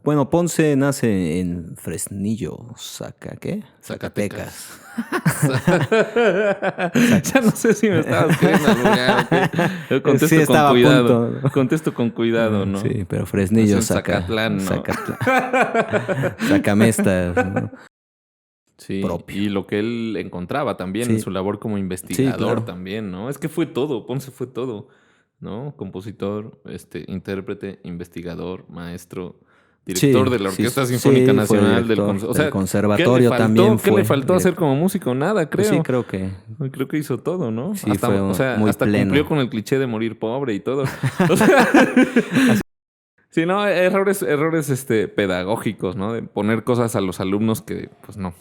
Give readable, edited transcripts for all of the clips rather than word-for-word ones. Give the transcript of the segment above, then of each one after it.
Bueno, Ponce nace en Fresnillo, ¿qué? Zacatecas. Ya no sé si me estabas queriendo alburear. Yo contesto Sí, estaba con a cuidado. punto, ¿no? Contesto con cuidado, ¿no? Sí, pero Fresnillo, Nació en Zacatlán, ¿no? Sacamestas, ¿no? Sí, Propio. y lo que él encontraba también en Sí, su labor como sí, investigador claro. también, ¿no? Es que fue todo, Ponce fue todo, ¿no? Compositor, intérprete, investigador, maestro, director Sí, de la sí, Orquesta Sinfónica sí, fue Nacional director o del sea, ¿qué le conservatorio también faltó? ¿Qué le fue faltó hacer director. como músico? Nada, Pues sí, creo. creo que Creo que hizo todo, ¿no? sí fue O sea, muy hasta cumplió pleno. con el cliché de morir pobre y todo. O sea, sí, no, errores pedagógicos, ¿no? De poner cosas a los alumnos que, pues no.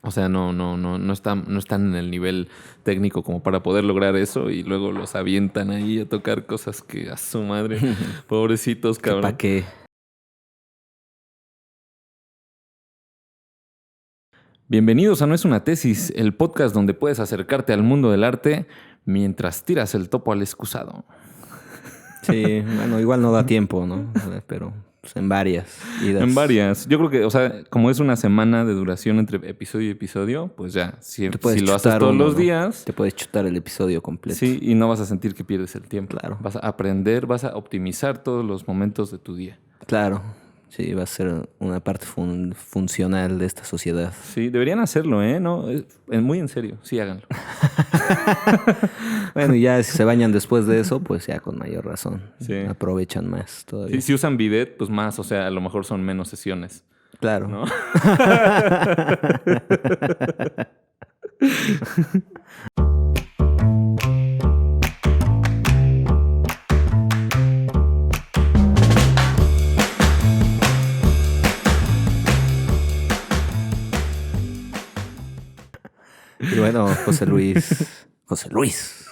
O sea, no están en el nivel técnico como para poder lograr eso y luego los avientan ahí a tocar cosas que a su madre, pobrecitos, Que pa' cabrón. qué. Bienvenidos a No es una tesis, el podcast donde puedes acercarte al mundo del arte mientras tiras el topo al excusado. Sí, bueno, igual no da tiempo, ¿no? Pero pues, en varias idas. En varias. Yo creo que, o sea, como es una semana de duración entre episodio y episodio, pues ya, si, Te si puedes lo haces chutar todos uno, los ¿no? días, Te puedes chutar el episodio completo. sí, y no vas a sentir que pierdes el tiempo. Claro, Vas a aprender, vas a optimizar todos los momentos de tu día. claro. Sí, va a ser una parte funcional de esta sociedad. Sí, deberían hacerlo, ¿eh? No, muy en serio, sí, háganlo. Bueno, y ya si se bañan después de eso, pues ya con mayor razón. Sí. Aprovechan más todavía. Si usan bidet, pues más, o sea, a lo mejor son menos sesiones, Claro. ¿no? Y bueno, José Luis. José Luis.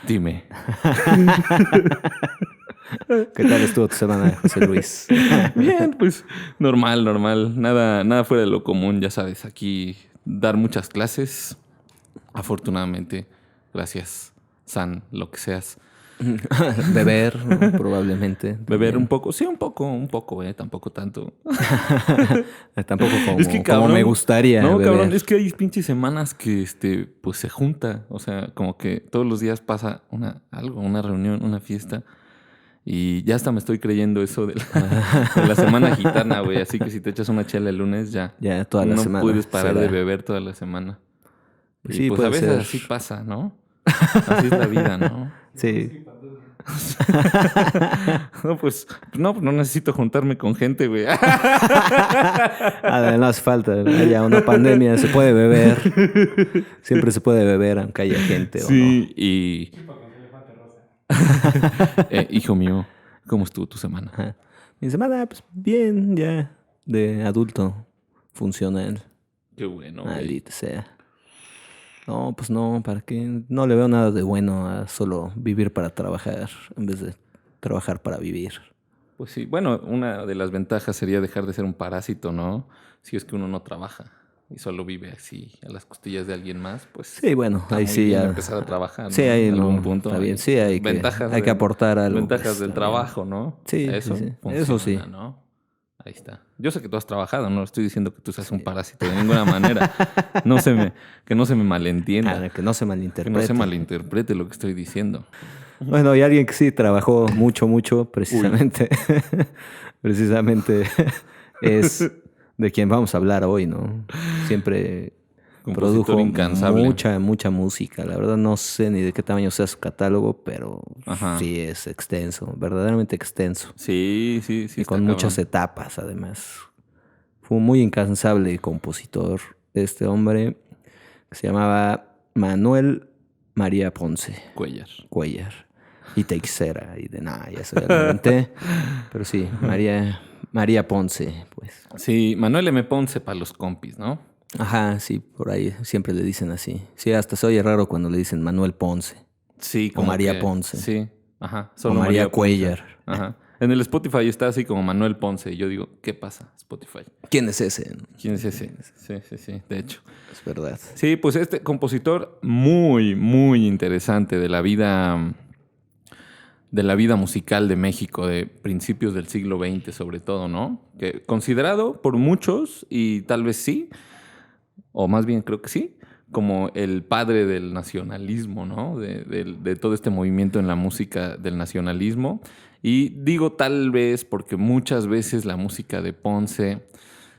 Dime. ¿Qué tal estuvo tu semana, José Luis? Bien, pues normal. Nada fuera de lo común, ya sabes. Aquí dar muchas clases. Afortunadamente, gracias, San, lo que seas. Beber, ¿no? Probablemente. Beber un También. poco, sí, un poco, tampoco tanto. Tampoco Es que como me cabrón, gustaría no, beber. cabrón, es que hay pinches semanas que pues se junta, o sea, como que todos los días pasa una reunión, una fiesta y ya hasta me estoy creyendo eso de la semana gitana, güey, así que si te echas una chela el lunes ya Ya toda la no semana. puedes parar de será. beber toda la semana. Pues Y sí, pues a puede veces ser. así pasa, ¿no? Así es la vida, ¿no? Sí. No, pues no necesito juntarme con gente, güey. No hace falta. Haya una pandemia, se puede beber. Siempre se puede beber, aunque haya gente o no. Sí, y hijo mío, ¿cómo estuvo tu semana? Ajá. Mi semana, pues bien, ya. De adulto. Funcional. Qué bueno, güey. Maldita sea. No, pues no, ¿para qué? No le veo nada de bueno a solo vivir para trabajar en vez de trabajar para vivir. Pues sí, bueno, una de las ventajas sería dejar de ser un parásito, ¿no? Si es que uno no trabaja y solo vive así a las costillas de alguien más, pues Sí, bueno, está ahí muy sí bien ya. empezar a trabajar, Sí, ¿no? ahí En algún no. punto. Está bien, Hay sí, hay que aportar algo. ventajas Pues, del está bien. trabajo, ¿no? Sí, Eso sí. funciona, Eso sí. ¿no? Ahí está. Yo sé que tú has trabajado, no estoy diciendo que tú seas un parásito de ninguna manera. Que no se me malentienda. Que no se Que no malinterprete. se malinterprete lo que estoy diciendo. Bueno, y alguien que sí trabajó mucho, precisamente. Precisamente es de quien vamos a hablar hoy, ¿no? Siempre Compositor produjo incansable. mucha música. La verdad no sé ni de qué tamaño sea su catálogo, pero Ajá. sí es extenso, verdaderamente extenso. Sí, Y está con muchas cabrón. etapas, además. Fue un muy incansable compositor este hombre que se llamaba Manuel María Ponce Cuellar. Y Teixeira, y de nada, ya se lo inventé. Pero sí, María Ponce, pues. Sí, Manuel M. Ponce para los compis, ¿no? Ajá, sí, por ahí siempre le dicen así. Sí, hasta se oye raro cuando le dicen Manuel Ponce. Sí, O como María que, Ponce. sí, ajá, O solo María María Ponce. Cuellar. Ajá. En el Spotify está así como Manuel Ponce. Y yo digo, ¿qué pasa, Spotify? ¿Quién es ese? ¿Quién es ese? Sí, de hecho. Es verdad. Sí, pues este compositor muy interesante de la vida de la vida musical de México de principios del siglo XX sobre todo, ¿no? Que considerado por muchos, y tal vez sí, o más bien creo que sí, como el padre del nacionalismo, ¿no? De todo este movimiento en la música del nacionalismo. Y digo tal vez porque muchas veces la música de Ponce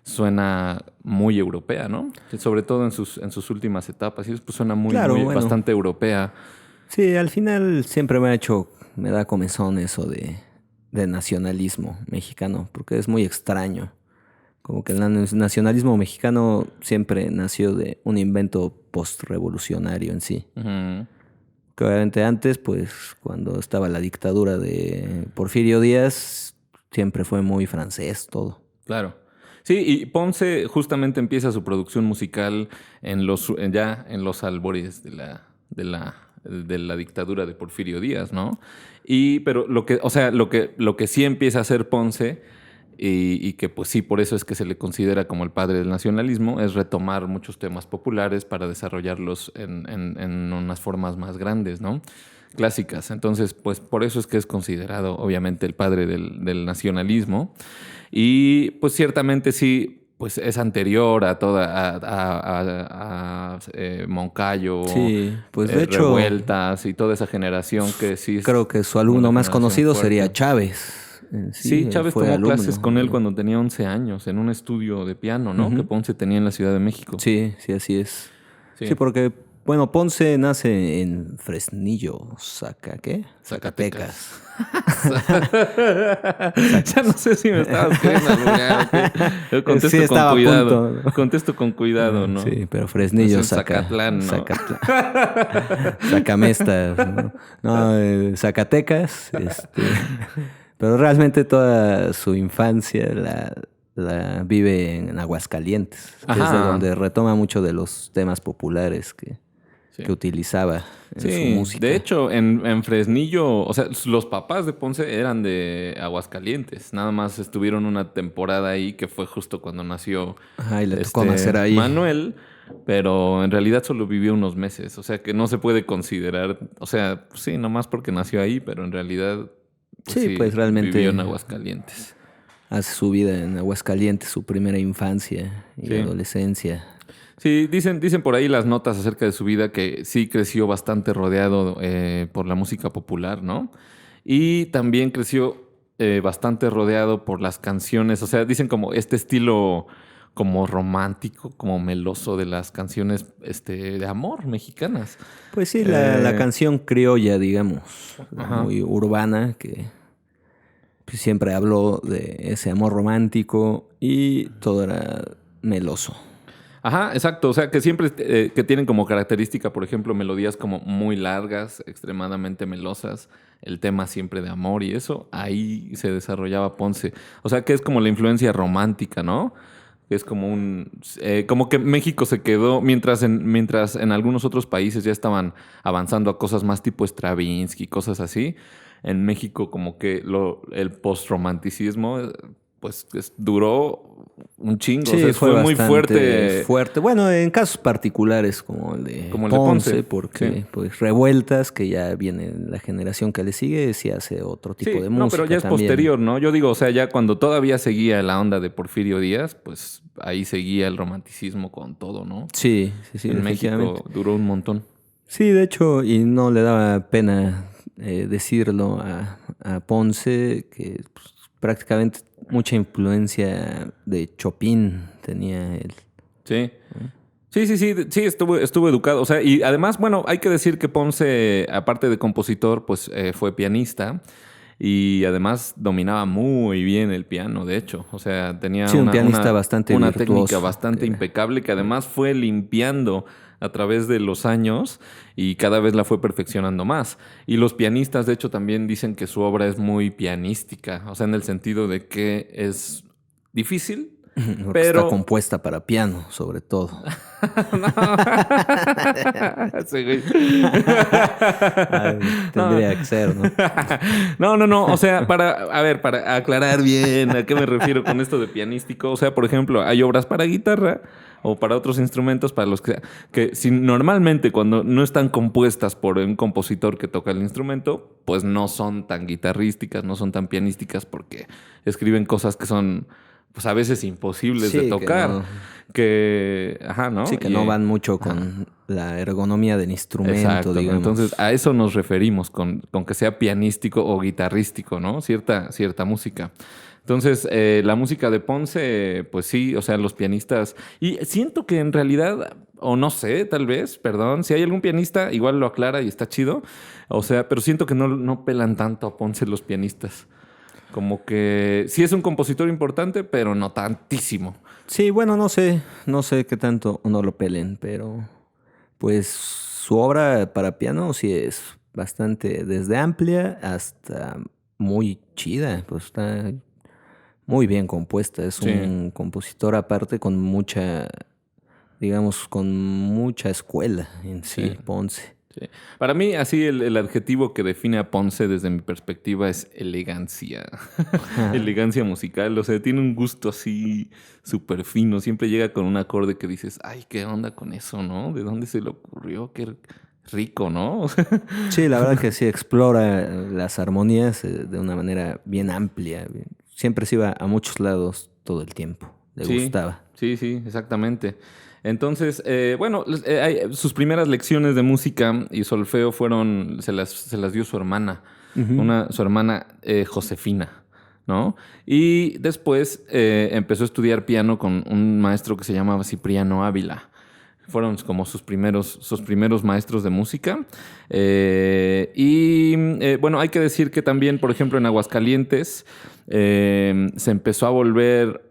suena muy europea, ¿no? Sobre todo en sus últimas etapas. Y pues suena bastante europea. Sí, al final siempre me da comezón eso de nacionalismo mexicano, porque es muy extraño. Como que el nacionalismo mexicano siempre nació de un invento postrevolucionario en sí. Uh-huh. Que obviamente antes, pues, cuando estaba la dictadura de Porfirio Díaz, siempre fue muy francés todo. Claro. Sí, y Ponce justamente empieza su producción musical en los albores de la dictadura de Porfirio Díaz, ¿no? Pero lo que sí empieza a hacer Ponce, y que pues sí, por eso es que se le considera como el padre del nacionalismo, es retomar muchos temas populares para desarrollarlos en unas formas más grandes, ¿no? Clásicas. Entonces, pues por eso es que es considerado, obviamente, el padre del nacionalismo. Y pues ciertamente sí, pues es anterior a Moncayo, sí, pues de hecho, Revueltas y toda esa generación que sí. Creo que su alumno más conocido sería Chávez. Sí, Chávez tomó clases con él cuando tenía 11 años en un estudio de piano, ¿no? Uh-huh. Que Ponce tenía en la Ciudad de México. Sí, así es. Sí, porque, bueno, Ponce nace en Fresnillo, Zacatecas. Ya no sé si me estabas queriendo alburear. Yo contesto con cuidado. Contesto con cuidado, ¿no? Sí, pero Fresnillo, Zacatlán, ¿no? Zacamestas, ¿no? Zacatecas, pero realmente toda su infancia la vive en Aguascalientes, que es de donde retoma mucho de los temas populares que utilizaba en su música. De hecho, en Fresnillo, o sea, los papás de Ponce eran de Aguascalientes. Nada más estuvieron una temporada ahí que fue justo cuando nació y le tocó nacer ahí. Manuel, pero en realidad solo vivió unos meses. O sea, que no se puede considerar, o sea, sí, nomás porque nació ahí, pero en realidad pues realmente vivió en Aguascalientes. Hace su vida en Aguascalientes, su primera infancia y adolescencia. Sí, dicen por ahí las notas acerca de su vida que sí creció bastante rodeado por la música popular, ¿no? Y también creció bastante rodeado por las canciones. O sea, dicen como este estilo como romántico, como meloso de las canciones de amor mexicanas. Pues sí, la canción criolla, digamos, muy urbana, que pues siempre habló de ese amor romántico y todo era meloso. Ajá, exacto. O sea, que siempre que tienen como característica, por ejemplo, melodías como muy largas, extremadamente melosas, el tema siempre de amor y eso, ahí se desarrollaba Ponce. O sea, que es como la influencia romántica, ¿no? Es como como que México se quedó, mientras en algunos otros países ya estaban avanzando a cosas más tipo Stravinsky, cosas así. En México como que el postromanticismo pues duró un chingo. Sí, o sea, fue muy fuerte. Bueno, en casos particulares como el de Ponce, porque pues Revueltas, que ya viene la generación que le sigue, sí hace otro tipo de música. No, pero ya es posterior, ¿no? Yo digo, o sea, ya cuando todavía seguía la onda de Porfirio Díaz, pues ahí seguía el romanticismo con todo, ¿no? Sí. En México duró un montón. Sí, de hecho, y no le daba pena decirlo a Ponce, que pues, prácticamente mucha influencia de Chopin tenía él. Sí. Sí, estuvo educado. O sea, y además, bueno, hay que decir que Ponce, aparte de compositor, pues fue pianista. Y además dominaba muy bien el piano, de hecho. O sea, tenía un pianista bastante una virtuoso, técnica bastante impecable que además fue limpiando a través de los años y cada vez la fue perfeccionando más. Y los pianistas, de hecho, también dicen que su obra es muy pianística. O sea, en el sentido de que es difícil, Porque está compuesta para piano, sobre todo. Sí, güey. Tendría que ser, ¿no? No. O sea, para aclarar bien a qué me refiero con esto de pianístico. O sea, por ejemplo, hay obras para guitarra o para otros instrumentos, para los que si normalmente cuando no están compuestas por un compositor que toca el instrumento, pues no son tan guitarrísticas, no son tan pianísticas porque escriben cosas que son, pues a veces imposibles de tocar. Ajá, ¿no? Sí, que no van mucho con la ergonomía del instrumento, exacto, digamos. Entonces, a eso nos referimos con que sea pianístico o guitarrístico, ¿no? Cierta música. Entonces, la música de Ponce, pues sí, o sea, los pianistas... Y siento que en realidad, o no sé, tal vez, perdón, si hay algún pianista, igual lo aclara y está chido. O sea, pero siento que no pelan tanto a Ponce los pianistas. Como que sí es un compositor importante, pero no tantísimo. Sí, bueno, no sé qué tanto no lo pelen, pero pues su obra para piano sí es bastante, desde amplia hasta muy chida, pues está muy bien compuesta. Es un compositor aparte con mucha, digamos, con mucha escuela en sí, Ponce. Sí. Para mí, así el adjetivo que define a Ponce desde mi perspectiva es elegancia. Elegancia musical. O sea, tiene un gusto así súper fino. Siempre llega con un acorde que dices, ay, ¿qué onda con eso, no? ¿De dónde se le ocurrió? Qué rico, ¿no? Sí, la verdad que sí explora las armonías de una manera bien amplia. Siempre se iba a muchos lados todo el tiempo. Le gustaba. Sí, exactamente. Entonces, sus primeras lecciones de música y solfeo se las dio su hermana, su hermana Josefina, ¿no? Y después empezó a estudiar piano con un maestro que se llamaba Cipriano Ávila. Fueron como sus primeros maestros de música. Hay que decir que también, por ejemplo, en Aguascalientes se empezó a volver,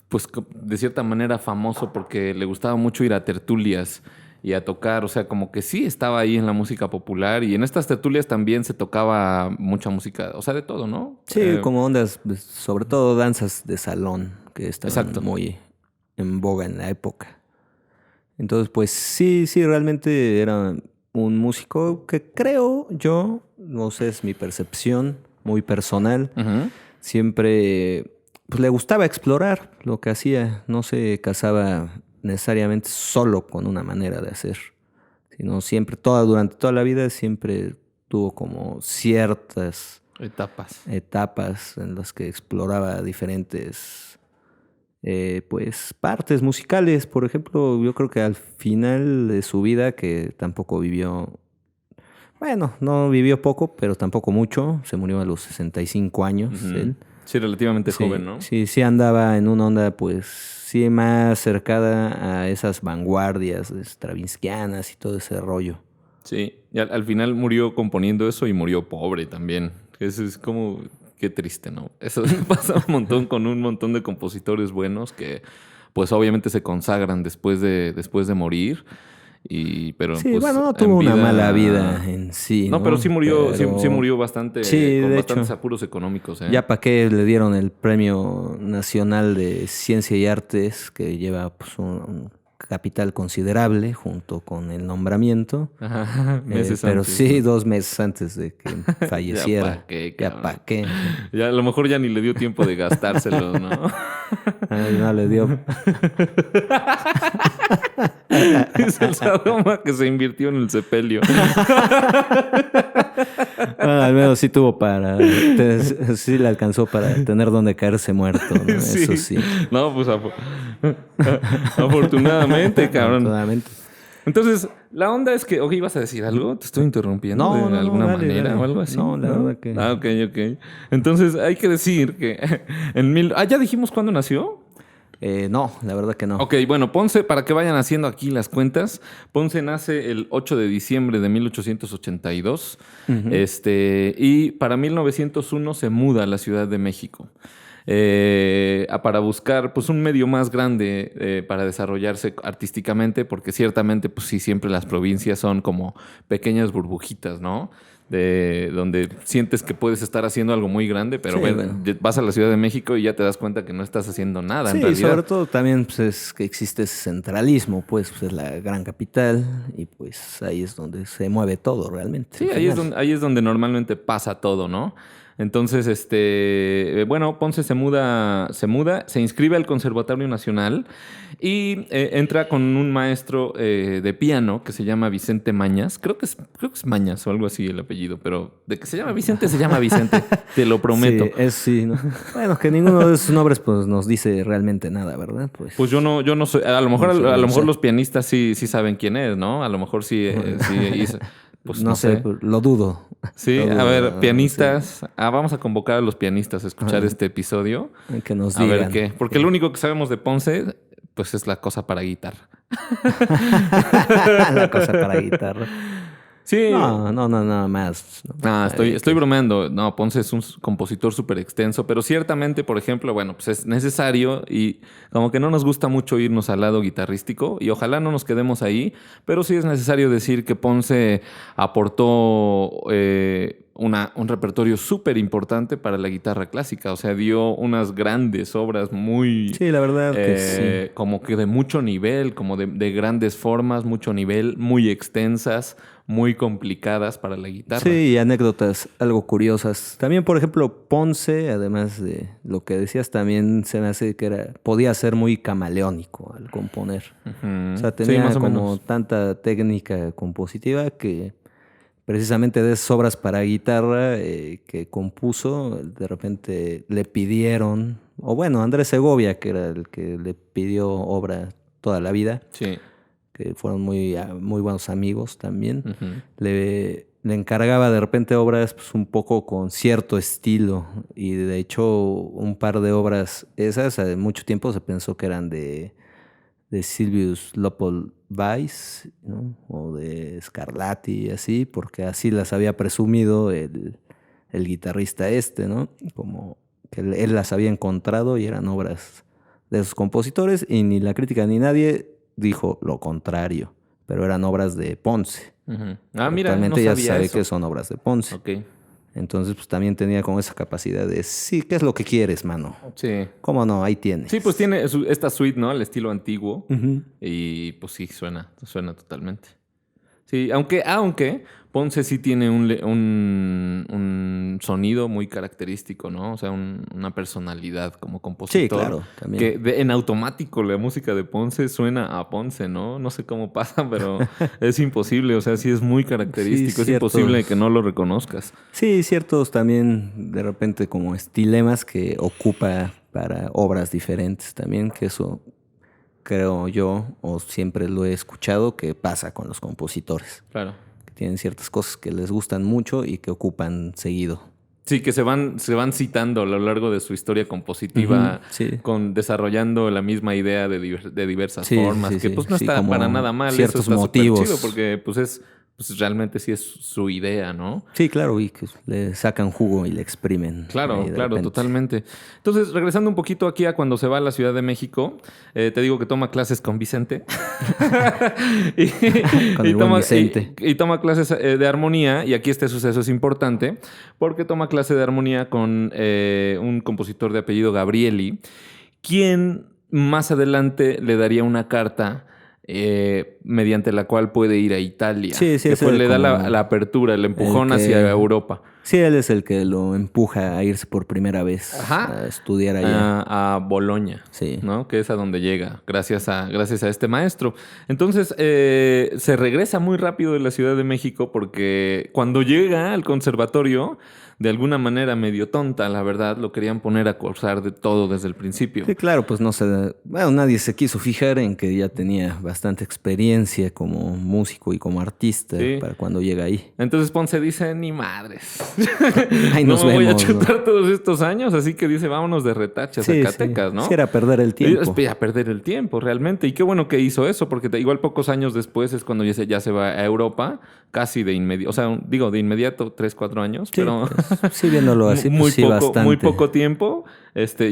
pues, de cierta manera famoso porque le gustaba mucho ir a tertulias y a tocar. O sea, como que sí estaba ahí en la música popular y en estas tertulias también se tocaba mucha música, o sea, de todo, ¿no? Sí, como ondas, sobre todo danzas de salón, que estaban muy en boga en la época. Entonces, pues sí, realmente era un músico que creo yo, no sé, es mi percepción muy personal, siempre pues, le gustaba explorar lo que hacía, no se casaba necesariamente solo con una manera de hacer, sino siempre, durante toda la vida, siempre tuvo como ciertas etapas en las que exploraba diferentes pues partes musicales. Por ejemplo, yo creo que al final de su vida, que tampoco vivió, bueno, no vivió poco, pero tampoco mucho, se murió a los 65 años él. Sí, relativamente joven, ¿no? Sí andaba en una onda, pues, sí, más cercada a esas vanguardias stravinskianas y todo ese rollo. Sí, y al final murió componiendo eso y murió pobre también. Eso es como... Qué triste, ¿no? Eso pasa un montón con un montón de compositores buenos que, pues, obviamente se consagran después de morir. Pero, sí, pues, bueno, no tuvo una mala vida en sí. No, pero sí murió, sí murió bastante, con bastantes hecho, apuros económicos. Ya para qué le dieron el Premio Nacional de Ciencia y Artes, que lleva pues, un capital considerable junto con el nombramiento. Ajá, pero antes, sí, 2 meses antes de que falleciera. Ya pa' qué. Ya a lo mejor ya ni le dio tiempo de gastárselo, ¿no? Ay, no le dio. Es el Sadoma que se invirtió en el sepelio. Bueno, al menos sí tuvo sí le alcanzó para tener donde caerse muerto, ¿no? Sí. Eso sí. No, pues afortunadamente, cabrón. Afortunadamente. Entonces, la onda es que... Oye, ¿ibas a decir algo? ¿Te estoy interrumpiendo de alguna manera o algo así? No, la verdad que... Ok. Entonces, hay que decir que ¿ya dijimos cuándo nació? No, la verdad que no. Ok, bueno, Ponce, para que vayan haciendo aquí las cuentas, Ponce nace el 8 de diciembre de 1882 y para 1901 se muda a la Ciudad de México para buscar pues, un medio más grande para desarrollarse artísticamente, porque ciertamente, pues sí, siempre las provincias son como pequeñas burbujitas, ¿no? donde sientes que puedes estar haciendo algo muy grande, pero vas a la Ciudad de México y ya te das cuenta que no estás haciendo nada en realidad. Sobre todo también pues, es que existe ese centralismo, pues es la gran capital y pues ahí es donde se mueve todo realmente. Sí, ahí es donde normalmente pasa todo, ¿no? Entonces, Ponce se inscribe al Conservatorio Nacional y entra con un maestro de piano que se llama Vicente Mañas. Creo que es Mañas o algo así el apellido, pero de que se llama Vicente, te lo prometo. Sí, ¿no? Bueno, que ninguno de esos nombres pues nos dice realmente nada, ¿verdad? Pues yo no soy, a lo mejor los pianistas sí saben quién es, ¿no? A lo mejor sí. Pues no sé, lo dudo. Sí, a ver, pianistas. Sí. Vamos a convocar a los pianistas a escuchar este episodio. Que nos digan. A ver qué. Porque lo único que sabemos de Ponce, pues es la cosa para guitarra. La cosa para guitarra. Sí. No, nada más. Estoy bromeando. No, Ponce es un compositor súper extenso, pero ciertamente, por ejemplo, bueno, pues es necesario y como que no nos gusta mucho irnos al lado guitarrístico y ojalá no nos quedemos ahí, pero sí es necesario decir que Ponce aportó un repertorio súper importante para la guitarra clásica. O sea, dio unas grandes obras muy... Sí, la verdad que sí. Como que de mucho nivel, como de grandes formas, mucho nivel, muy extensas, muy complicadas para la guitarra. Sí, y anécdotas algo curiosas. También, por ejemplo, Ponce, además de lo que decías, también se me hace que podía ser muy camaleónico al componer. O sea, tenía más o como menos tanta técnica compositiva que precisamente de esas obras para guitarra que compuso, de repente le pidieron, o bueno, Andrés Segovia, que era el que le pidió obra toda la vida. Sí. Que fueron muy buenos amigos también, le encargaba de repente obras pues, un poco con cierto estilo y de hecho un par de obras esas, hace mucho tiempo se pensó que eran de Silvius Leopold Weiss, ¿no? O de Scarlatti, así, porque así las había presumido el guitarrista ¿no? Como que él las había encontrado y eran obras de esos compositores y ni la crítica ni nadie dijo lo contrario, pero eran obras de Ponce. Mira, actualmente no ya sabía sabe eso. que son obras de Ponce. Okay. Entonces, pues también tenía como esa capacidad de, sí, ¿qué es lo que quieres, mano? Sí. ¿Cómo no? Ahí tienes. Sí, pues tiene esta suite, ¿no? El estilo antiguo. Y pues sí, suena totalmente. Sí, aunque Ponce sí tiene un sonido muy característico, ¿no? O sea, una personalidad como compositor. Sí, claro, también. Que en automático la música de Ponce suena a Ponce, ¿no? No sé cómo pasa, pero es imposible. O sea, sí es muy característico. Sí, es imposible que no lo reconozcas. Sí, ciertos también de repente como estilemas que ocupa para obras diferentes también, que eso creo yo, o siempre lo he escuchado, que pasa con los compositores. Claro. Que tienen ciertas cosas que les gustan mucho y que ocupan seguido. Sí, que se van citando a lo largo de su historia compositiva, desarrollando la misma idea de diversas formas, que pues no está para nada mal. Ciertos eso está motivos. Chido porque pues realmente sí es su idea, ¿no? Sí, claro, y que le sacan jugo y le exprimen. Claro, totalmente. Entonces, regresando un poquito aquí a cuando se va a la Ciudad de México, te digo que toma clases con Vicente. y toma clases de armonía, y aquí este suceso es importante, porque toma clase de armonía con un compositor de apellido Gabrieli, quien más adelante le daría una carta mediante la cual puede ir a Italia. Sí, que pues le da la apertura, el empujón hacia Europa. Sí, él es el que lo empuja a irse por primera vez a estudiar allá. A Bolonia, sí, ¿no? Que es a donde llega, gracias a este maestro. Entonces, se regresa muy rápido de la Ciudad de México porque cuando llega al conservatorio, de alguna manera medio tonta, la verdad, lo querían poner a cursar de todo desde el principio. Sí, claro, pues nadie se quiso fijar en que ya tenía bastante experiencia como músico y como artista para cuando llega ahí. Entonces Ponce dice, ni madres. Ahí no nos me vemos, voy a chutar todos estos años, así que dice, vámonos de retache a Zacatecas, ¿no? Sí, era perder el tiempo. A perder el tiempo, realmente. Y qué bueno que hizo eso, porque igual pocos años después es cuando ya se va a Europa, casi de inmediato. O sea, de inmediato 3-4 años, sí, pero... Pues, sí, viéndolo así, muy poco tiempo,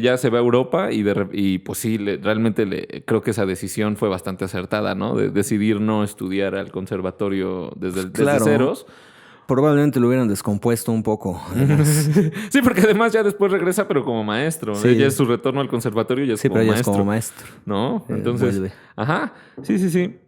ya se va a Europa y pues sí, realmente creo que esa decisión fue bastante acertada, ¿no? De decidir no estudiar al conservatorio desde ceros. probablemente lo hubieran descompuesto un poco. Sí, porque además ya después regresa, pero como maestro. Sí. Ya es su retorno al conservatorio, ya es como pero ya maestro. es como maestro. ¿No? Entonces, vuelve. Ajá, sí.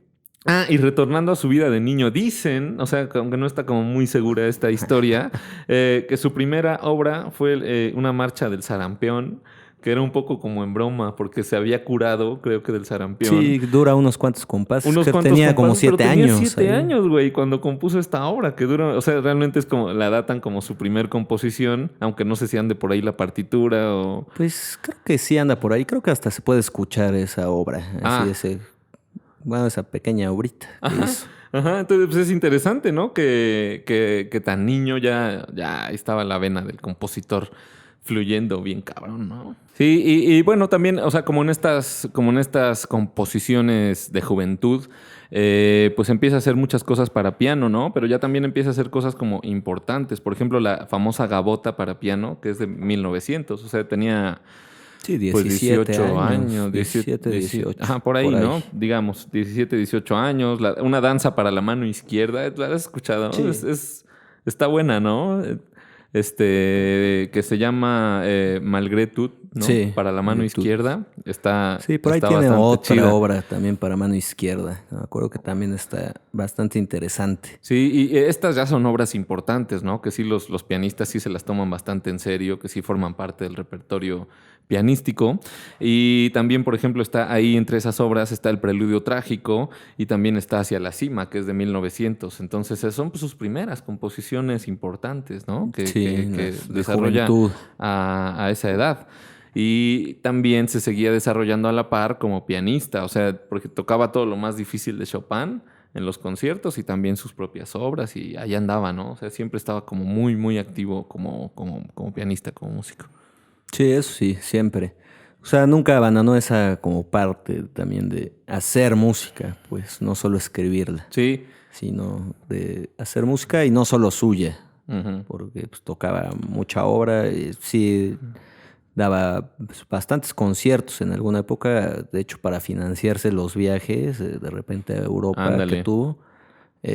Y retornando a su vida de niño, dicen, o sea, aunque no está como muy segura esta historia, que su primera obra fue una marcha del sarampión, que era un poco como en broma, porque se había curado, creo que del sarampión. Sí, dura unos cuantos compases. Unos cuantos tenía compases, como 7 años. Tenía 7 años, güey, cuando compuso esta obra, que dura, o sea, realmente es como, la datan como su primer composición, aunque no sé si ande por ahí la partitura o... Pues creo que sí anda por ahí, creo que hasta se puede escuchar esa obra, así esa pequeña obrita que hizo. Ajá, entonces pues es interesante, ¿no? Que tan niño ya estaba la vena del compositor fluyendo bien cabrón, ¿no? Sí, y bueno, también, o sea, como en estas composiciones de juventud, pues empieza a hacer muchas cosas para piano, ¿no? Pero ya también empieza a hacer cosas como importantes. Por ejemplo, la famosa Gavota para piano, que es de 1900. O sea, tenía... Sí, 17 pues 18 años. 17, 18. Ajá, por ahí, ¿no? Digamos, 17, 18 años. Una danza para la mano izquierda. ¿La has escuchado? Sí. Está buena, ¿no? Que se llama Malgré Tout, ¿no? Sí, para la mano izquierda. Sí, por ahí está tiene otra chida. obra también para mano izquierda. Me acuerdo que también está bastante interesante. Sí, y estas ya son obras importantes, ¿no? Que sí los pianistas sí se las toman bastante en serio, que sí forman parte del repertorio pianístico. Y también, por ejemplo, está ahí entre esas obras está el Preludio Trágico y también está Hacia la Cima, que es de 1900. Entonces, son pues, sus primeras composiciones importantes, ¿no? Que desarrolla a esa edad. Y también se seguía desarrollando a la par como pianista, o sea, porque tocaba todo lo más difícil de Chopin en los conciertos y también sus propias obras y allá andaba, ¿no? O sea, siempre estaba como muy, muy activo como pianista, como músico. Sí, eso sí, siempre. O sea, nunca abandonó esa como parte también de hacer música, pues no solo escribirla. Sí. Sino de hacer música y no solo suya, porque pues, tocaba mucha obra y sí daba pues, bastantes conciertos en alguna época, de hecho para financiarse los viajes de repente a Europa. Ándale. Que tuvo,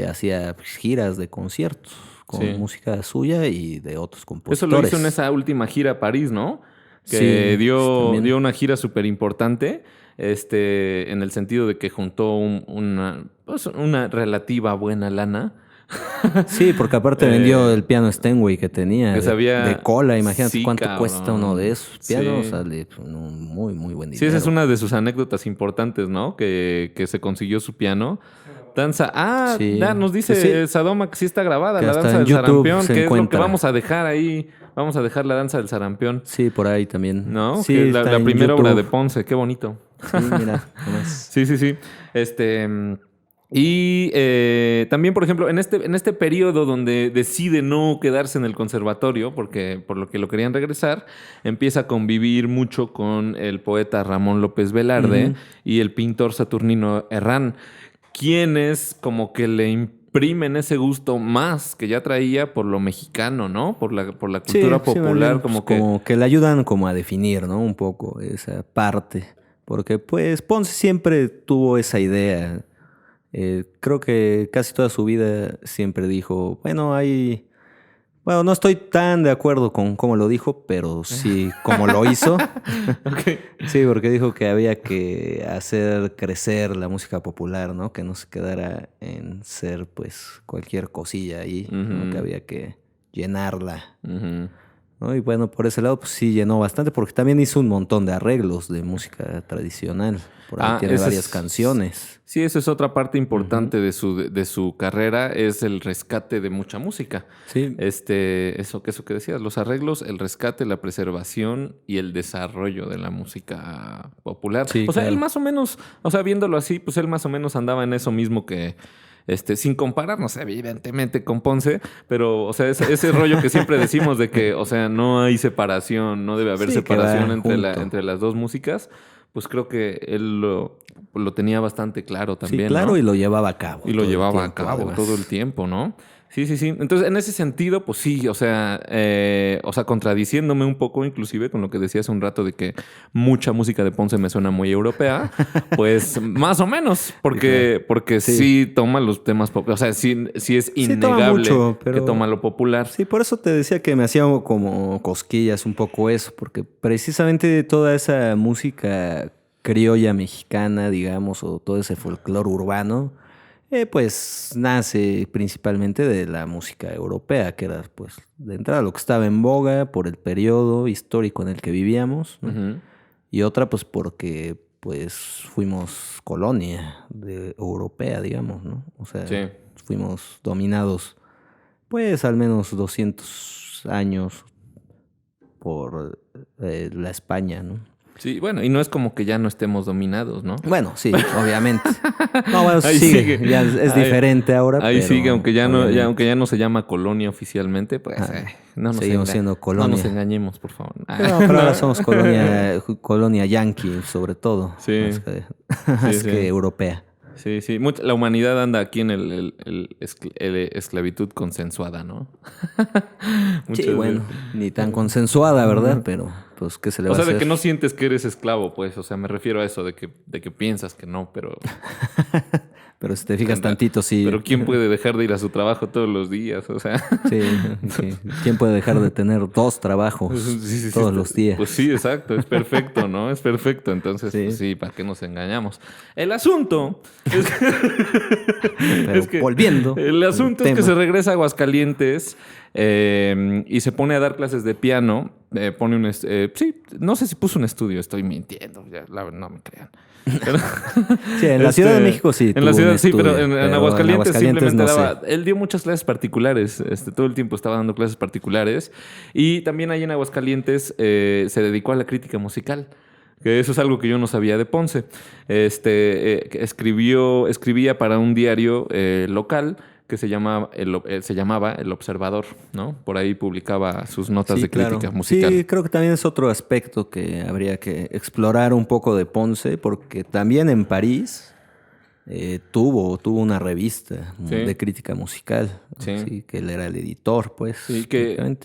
hacía pues, giras de conciertos con música suya y de otros compositores. Eso lo hizo en esa última gira a París, ¿no? Que dio una gira súper importante, en el sentido de que juntó una relativa buena lana. Sí, porque aparte vendió el piano Steinway que tenía de cola. Imagínate cuánto cuesta uno de esos pianos. Sí. Sale un muy, muy buen dinero. Sí, esa es una de sus anécdotas importantes, ¿no? Que se consiguió su piano. Danza. Nos dice Sadoma que sí está grabada, la danza del sarampión, que es lo que vamos a dejar ahí. Vamos a dejar la danza del sarampión. Sí, por ahí también. ¿No? Sí, que la primera obra de Ponce, qué bonito. Sí, mira, nomás. Sí. Y también, por ejemplo, en este periodo donde decide no quedarse en el conservatorio, porque por lo que lo querían regresar, empieza a convivir mucho con el poeta Ramón López Velarde y el pintor Saturnino Herrán, quienes como que le imprimen ese gusto más que ya traía por lo mexicano, ¿no? Por la cultura popular. Sí, como que le ayudan como a definir, ¿no? Un poco esa parte. Porque pues Ponce siempre tuvo esa idea. Creo que casi toda su vida siempre dijo, bueno, no estoy tan de acuerdo con cómo lo dijo, pero sí cómo lo hizo. Okay. Sí, porque dijo que había que hacer crecer la música popular, ¿no? Que no se quedara en ser, pues, cualquier cosilla ahí, ¿no? Que había que llenarla, ¿no? Y bueno, por ese lado, pues sí llenó bastante, porque también hizo un montón de arreglos de música tradicional. Por ahí tiene varias canciones. Sí, eso es otra parte importante de su carrera, es el rescate de mucha música. Sí. Eso que decías, los arreglos, el rescate, la preservación y el desarrollo de la música popular. Sí, o sea, claro. Él más o menos, o sea, viéndolo así, pues él más o menos andaba en eso mismo que... sin compararnos, evidentemente, con Ponce, pero, o sea, ese rollo que siempre decimos de que, o sea, no hay separación, no debe haber separación entre las dos músicas, pues creo que él lo tenía bastante claro también. Sí, claro, ¿no? y lo llevaba a cabo. Y lo llevaba a cabo todo el tiempo, ¿no? Sí. Entonces, en ese sentido, pues sí, o sea, contradiciéndome un poco, inclusive, con lo que decía hace un rato de que mucha música de Ponce me suena muy europea, pues más o menos, porque sí toma los temas populares. O sea, sí es innegable mucho, pero... que toma lo popular. Sí, por eso te decía que me hacía como cosquillas un poco eso, porque precisamente toda esa música criolla mexicana, digamos, o todo ese folclore urbano, pues nace principalmente de la música europea, que era pues de entrada lo que estaba en boga por el periodo histórico en el que vivíamos, ¿no? Ujú. Y otra pues porque pues fuimos colonia europea, digamos, ¿no? O sea, Sí. fuimos dominados pues al menos 200 años por la España, ¿no? Sí, bueno, y no es como que ya no estemos dominados, ¿no? Bueno, sí, obviamente. No, bueno, Ahí sigue. sigue. Ya es diferente ahora. Ahí pero sigue, aunque ya obviamente no se llama colonia oficialmente, pues seguimos siendo colonia. no nos engañemos, por favor. Pero ahora somos colonia yanqui, sobre todo. Sí. Más que europea. Sí. La humanidad anda aquí en el esclavitud consensuada, ¿no? Sí, bueno, ni tan consensuada, ¿verdad? Pero, pues, ¿qué se le va a hacer? O sea, de que no sientes que eres esclavo, pues. O sea, me refiero a eso, de que piensas que no, pero... Pero si te fijas tantito, sí. Pero ¿quién puede dejar de ir a su trabajo todos los días? O sea... Sí. ¿Quién puede dejar de tener 2 trabajos todos los días? Pues sí, exacto. Es perfecto, ¿no? Es perfecto. Entonces, pues sí, ¿para qué nos engañamos? El asunto es que... volviendo. El asunto es que se regresa a Aguascalientes y se pone a dar clases de piano. Pone sí, no sé si puso un estudio. Estoy mintiendo. No me crean. Pero, sí, en la Ciudad de México sí. En la ciudad sí, pero en Aguascalientes simplemente no daba... Él dio muchas clases particulares. Todo el tiempo estaba dando clases particulares. Y también ahí en Aguascalientes se dedicó a la crítica musical. Que eso es algo que yo no sabía de Ponce. Escribía para un diario local que se llamaba El Observador, ¿no? Por ahí publicaba sus notas de crítica musical. Sí, creo que también es otro aspecto que habría que explorar un poco de Ponce, porque también en París tuvo una revista de crítica musical, sí, que él era el editor, pues. Sí, que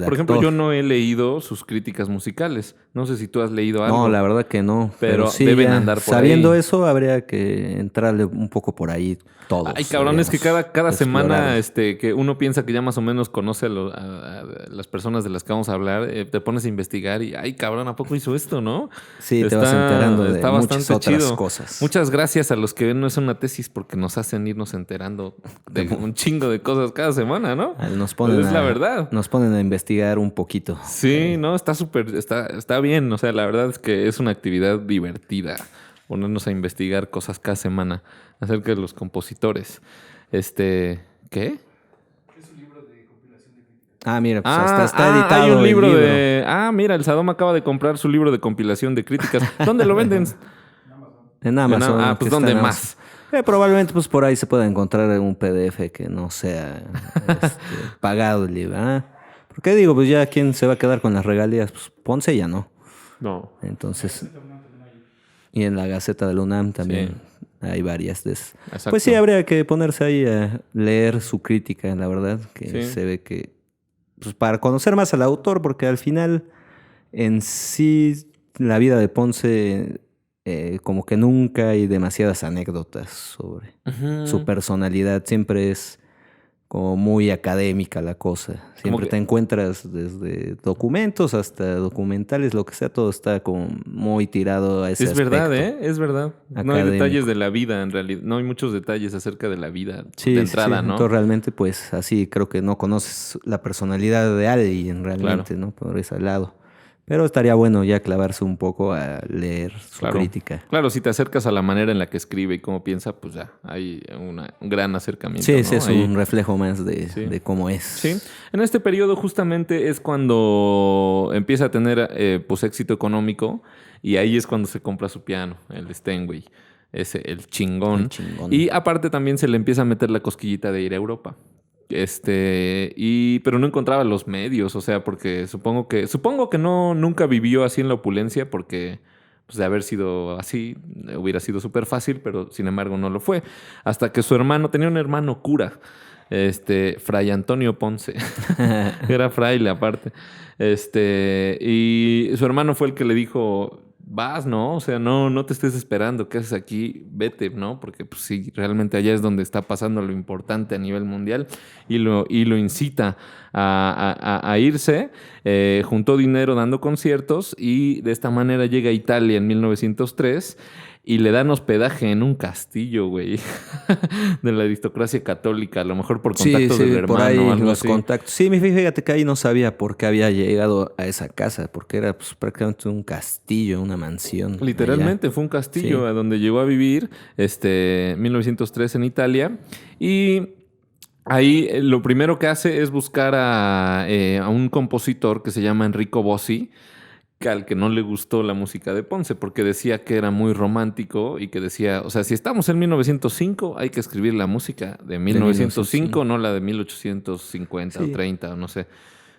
por ejemplo, yo no he leído sus críticas musicales. No sé si tú has leído algo. No, la verdad que no. Pero sí, deben andar por sabiendo ahí. Eso, habría que entrarle un poco por ahí todos. Ay, cabrón, es que cada semana que uno piensa que ya más o menos conoce a las personas de las que vamos a hablar, te pones a investigar y, ay, cabrón, ¿a poco hizo esto, no? Sí, te vas enterando de muchas otras cosas. Muchas gracias a los que ven No es una tesis porque nos hacen irnos enterando de un chingo de cosas cada semana, ¿no? Es la verdad. Nos ponen a investigar un poquito. Sí, no, está bien. O sea, la verdad es que es una actividad divertida ponernos a investigar cosas cada semana acerca de los compositores. ¿Qué? Es un libro de compilación de críticas. Ah, mira, pues está editado. Hay un libro de... mira, el Sadom acaba de comprar su libro de compilación de críticas. ¿Dónde lo venden? En Amazon. Pues ¿dónde más? Probablemente pues por ahí se pueda encontrar un PDF que no sea pagado el libro. Porque digo, pues ya quién se va a quedar con las regalías, pues Ponce ya no. No. Entonces, y en la Gaceta de la UNAM también hay varias de esas. Exacto. Pues sí, habría que ponerse ahí a leer su crítica, la verdad, que se ve que, pues para conocer más al autor, porque al final, en sí, la vida de Ponce, como que nunca hay demasiadas anécdotas sobre su personalidad. Siempre es como muy académica la cosa. Siempre te encuentras desde documentos hasta documentales, lo que sea, todo está como muy tirado a ese aspecto. Es verdad, es verdad. Académico. No hay detalles de la vida, en realidad. No hay muchos detalles acerca de la vida de entrada, ¿no? Entonces realmente, pues, así creo que no conoces la personalidad de alguien realmente, ¿no? Por ese lado. Pero estaría bueno ya clavarse un poco a leer su crítica. Claro, si te acercas a la manera en la que escribe y cómo piensa, pues ya hay un gran acercamiento. Sí, ¿no? Es un reflejo más de cómo es. Sí, en este periodo justamente es cuando empieza a tener pues éxito económico y ahí es cuando se compra su piano, el Steinway, el chingón. Y aparte también se le empieza a meter la cosquillita de ir a Europa. Pero no encontraba los medios, o sea, porque supongo que nunca vivió así en la opulencia porque pues de haber sido así, hubiera sido súper fácil, pero sin embargo no lo fue. Hasta que su hermano, tenía un hermano cura, Fray Antonio Ponce, era fraile aparte, y su hermano fue el que le dijo, vas, ¿no? O sea, no te estés esperando, ¿qué haces aquí? Vete, ¿no? Porque pues sí, realmente allá es donde está pasando lo importante a nivel mundial y lo incita a irse. Juntó dinero dando conciertos y de esta manera llega a Italia en 1903 y le dan hospedaje en un castillo, güey, de la aristocracia católica, a lo mejor por contactos del hermano por ahí o algo los así. contactos. Sí, fíjate que ahí no sabía por qué había llegado a esa casa, porque era pues, prácticamente un castillo, una mansión. Literalmente allá. fue un castillo Sí. a donde llegó a vivir, 1903 en Italia. Y ahí lo primero que hace es buscar a un compositor que se llama Enrico Bossi, que al que no le gustó la música de Ponce, porque decía que era muy romántico y que decía, o sea, si estamos en 1905, hay que escribir la música de 1905, no la de 1850 o Sí. 30 o no sé.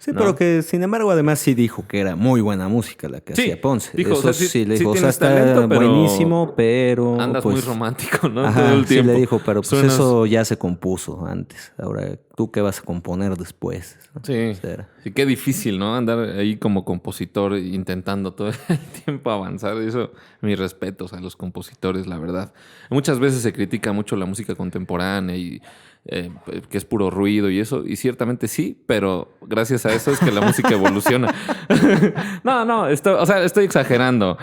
Sí, ¿no? pero que sin embargo además sí dijo que era muy buena música la que Sí, hacía Ponce. dijo, Eso o sea, sí le dijo, o sea, tienes está talento, pero buenísimo, pero andas pues... muy romántico, ¿no? Ajá, Todo el sí tiempo. le dijo, pero pues Suenas- eso ya se compuso antes. Ahora, ¿tú qué vas a componer después? ¿No? Sí, O sea, sí, qué difícil, ¿no? Andar ahí como compositor intentando todo el tiempo avanzar. Eso, mis respetos a los compositores, la verdad. Muchas veces se critica mucho la música contemporánea y que es puro ruido y eso, y ciertamente sí, pero gracias a eso es que la música evoluciona. No, estoy exagerando.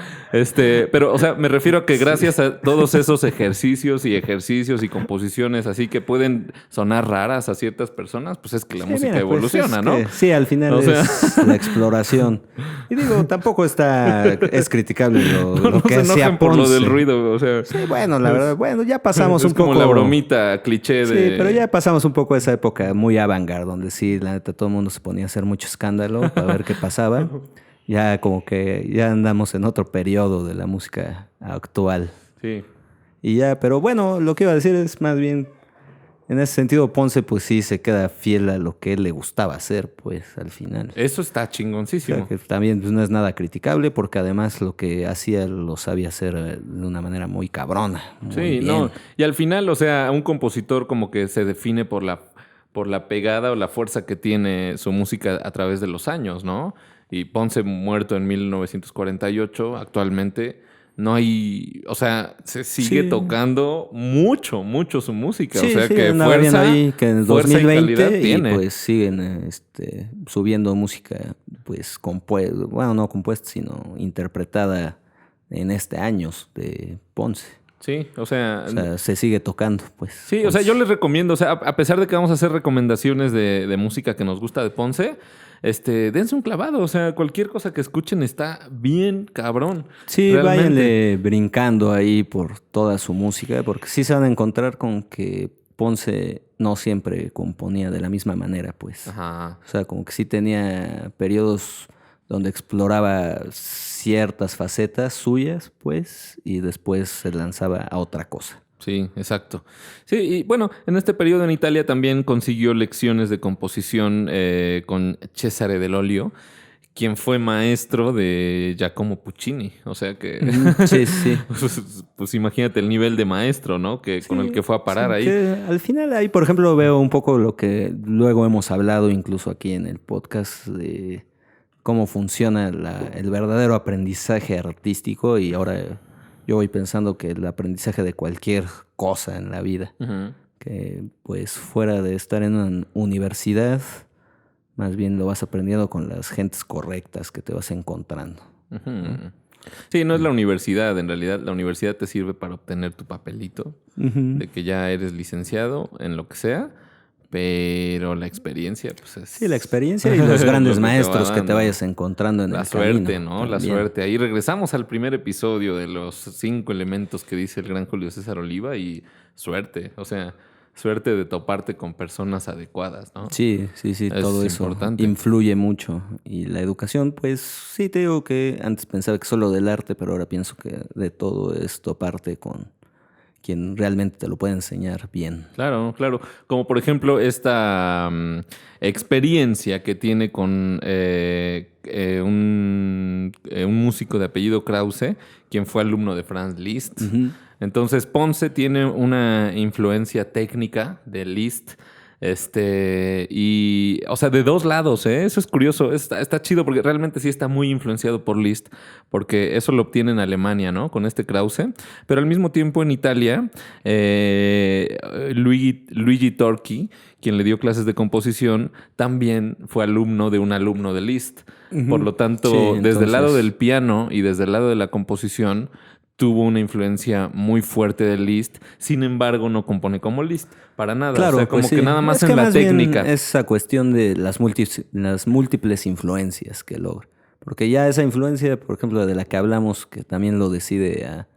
Pero, o sea, me refiero a que gracias a todos esos ejercicios y composiciones así que pueden sonar raras a ciertas personas, pues es que la sí, música mira, pues, evoluciona, es ¿no? que sí, al final O sea- es la exploración. Y digo, tampoco es criticable No lo que se hacía enojen por lo del Ponce. ruido, o sea. Sí, bueno, la verdad, bueno, ya pasamos Es un como poco... la bromita cliché Sí, de... pero ya pasamos un poco esa época muy avant-garde, donde sí, la neta, todo el mundo se ponía a hacer mucho escándalo para ver qué pasaba. Ya como que ya andamos en otro periodo de la música actual. Sí. Y ya, pero bueno, lo que iba a decir es más bien, en ese sentido, Ponce pues sí se queda fiel a lo que él le gustaba hacer, pues al final. Eso está O sea, chingoncísimo. que también pues, no es nada criticable porque además lo que hacía lo sabía hacer de una manera muy cabrona. Muy Sí, bien. no. Y al final, o sea, un compositor como que se define por la pegada o la fuerza que tiene su música a través de los años, ¿no? Y Ponce muerto en 1948, actualmente no hay, o sea, se sigue Sí. tocando mucho su música. Sí, o sea sí, que andaba viendo fuerza, ahí que en el fuerza y 2020 calidad y tiene. pues siguen subiendo música pues compuesta, bueno, no compuesta, sino interpretada en años de Ponce. Sí, o sea, O sea, se sigue tocando, pues. sí, o sea, Ponce. yo les recomiendo, o sea, a pesar de que vamos a hacer recomendaciones de música que nos gusta de Ponce, dense un clavado, o sea, cualquier cosa que escuchen está bien cabrón. Sí, Realmente. váyanle brincando ahí por toda su música, porque sí se van a encontrar con que Ponce no siempre componía de la misma manera, pues. Ajá. O sea, como que sí tenía periodos donde exploraba ciertas facetas suyas, pues, y después se lanzaba a otra cosa. Sí, exacto. Sí, y bueno, en este periodo en Italia también consiguió lecciones de composición con Cesare Dell'Olio, quien fue maestro de Giacomo Puccini. O sea que, Sí, sí. pues imagínate el nivel de maestro, ¿no? Con el que fue a parar Sí, ahí. que al final ahí, por ejemplo, veo un poco lo que luego hemos hablado incluso aquí en el podcast de cómo funciona el verdadero aprendizaje artístico y ahora yo voy pensando que el aprendizaje de cualquier cosa en la vida, Ujú. que pues fuera de estar en una universidad, más bien lo vas aprendiendo con las gentes correctas que te vas encontrando. Ujú. Sí, no es la universidad, en realidad la universidad te sirve para obtener tu papelito de que ya eres licenciado en lo que sea, pero la experiencia, pues es... Sí, la experiencia y los lo que grandes te va maestros que te dando. vayas encontrando en La el suerte, camino. ¿no? La también. suerte. Ahí regresamos al primer episodio de los 5 elementos que dice el gran Julio César Oliva y suerte, o sea, suerte de toparte con personas adecuadas, ¿no? Sí, Es todo eso importante. influye mucho. Y la educación, pues sí, te digo que antes pensaba que solo del arte, pero ahora pienso que de todo es toparte con quien realmente te lo puede enseñar bien. Claro, claro. Como por ejemplo esta experiencia que tiene con un músico de apellido Krause, quien fue alumno de Franz Liszt. Ujú. Entonces Ponce tiene una influencia técnica de Liszt. Y, o sea, de dos lados, ¿eh? Eso es curioso, está chido porque realmente sí está muy influenciado por Liszt, porque eso lo obtiene en Alemania, ¿no? Con este Krause, pero al mismo tiempo en Italia, Luigi Torchi, quien le dio clases de composición, también fue alumno de un alumno de Liszt. Por lo tanto, Sí, desde el lado entonces- del piano y desde el lado de la composición, tuvo una influencia muy fuerte de Liszt. Sin embargo, no compone como Liszt, para nada. Claro, o sea, como pues que sí. nada más Es que en la más bien técnica. esa cuestión de las múltiples influencias que logra. Porque ya esa influencia, por ejemplo, de la que hablamos, que también lo decide a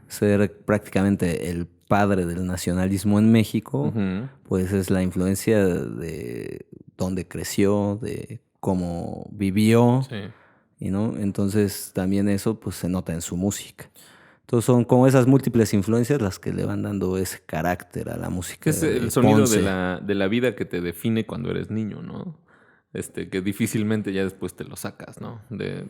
ser prácticamente el padre del nacionalismo en México, Ujú. pues es la influencia de dónde creció, de cómo vivió, Sí. y ¿no? Entonces también eso pues se nota en su música. Entonces son como esas múltiples influencias las que le van dando ese carácter a la música Que es de el sonido Ponce. de la vida que te define cuando eres niño, ¿no? Que difícilmente ya después te lo sacas, ¿no?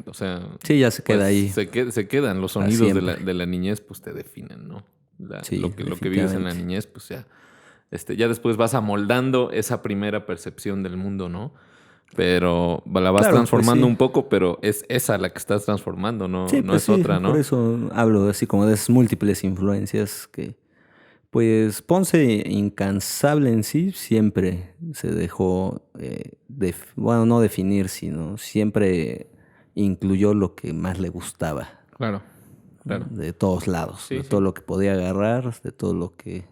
O sea, Sí, ya se queda pues, ahí. se quedan los Para sonidos siempre. de la niñez, pues te definen, ¿no? Sí, Lo que vives en la definitivamente. niñez, pues ya. Ya después vas amoldando esa primera percepción del mundo, ¿no? Pero la vas Claro, pues transformando sí. un poco, pero es esa la que estás transformando, no, Sí, no pues es sí, otra, por ¿no? eso hablo así como de esas múltiples influencias que, pues Ponce incansable en sí siempre se dejó, bueno, no definir, sino siempre incluyó lo que más le gustaba, Claro, ¿no? claro. De todos lados, Sí, de sí. todo lo que podía agarrar, de todo lo que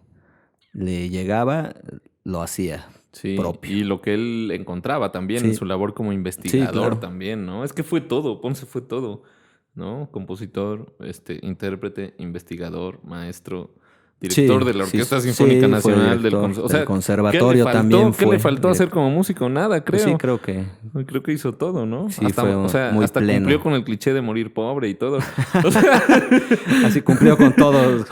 le llegaba, lo hacía Sí, propio. y lo que él encontraba también en Sí, su labor como sí, investigador claro. también, ¿no? Es que fue todo, Ponce fue todo, ¿no? Compositor, intérprete, investigador, maestro, director Sí, de la sí, Orquesta Sinfónica sí, fue Nacional director o del sea, ¿qué le conservatorio también faltó? ¿Qué le fue faltó hacer director. como músico? Nada, Pues sí, creo. creo que Creo que hizo todo, ¿no? sí fue O sea, muy hasta cumplió pleno. con el cliché de morir pobre y todo. O sea, Así cumplió con todos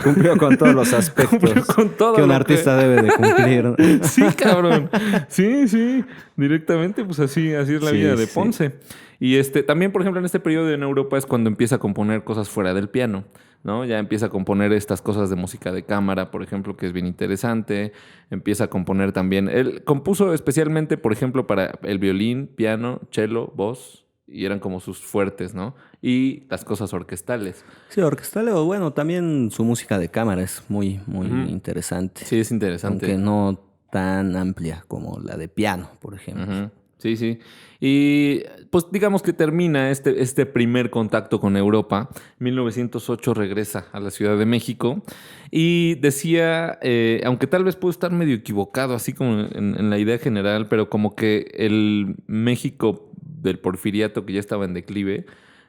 los aspectos cumplió con todo que un lo que... artista debe de cumplir, ¿no? Sí, cabrón. Sí, sí. Directamente, pues así es la vida Sí, de sí. Ponce. Y también, por ejemplo, en este periodo en Europa es cuando empieza a componer cosas fuera del piano, ¿no? Ya empieza a componer estas cosas de música de cámara, por ejemplo, que es bien interesante. Empieza a componer también. Él compuso especialmente, por ejemplo, para el violín, piano, cello, voz, y eran como sus fuertes, ¿no? Y las cosas orquestales. Sí, orquestal o bueno, también su música de cámara es muy, muy Ujú. interesante. Sí, es interesante. Aunque no tan amplia como la de piano, por ejemplo. Ujú. Sí, sí. Y pues digamos que termina este primer contacto con Europa. 1908 regresa a la Ciudad de México y decía, aunque tal vez puedo estar medio equivocado, así como en la idea general, pero como que el México del porfiriato que ya estaba en declive,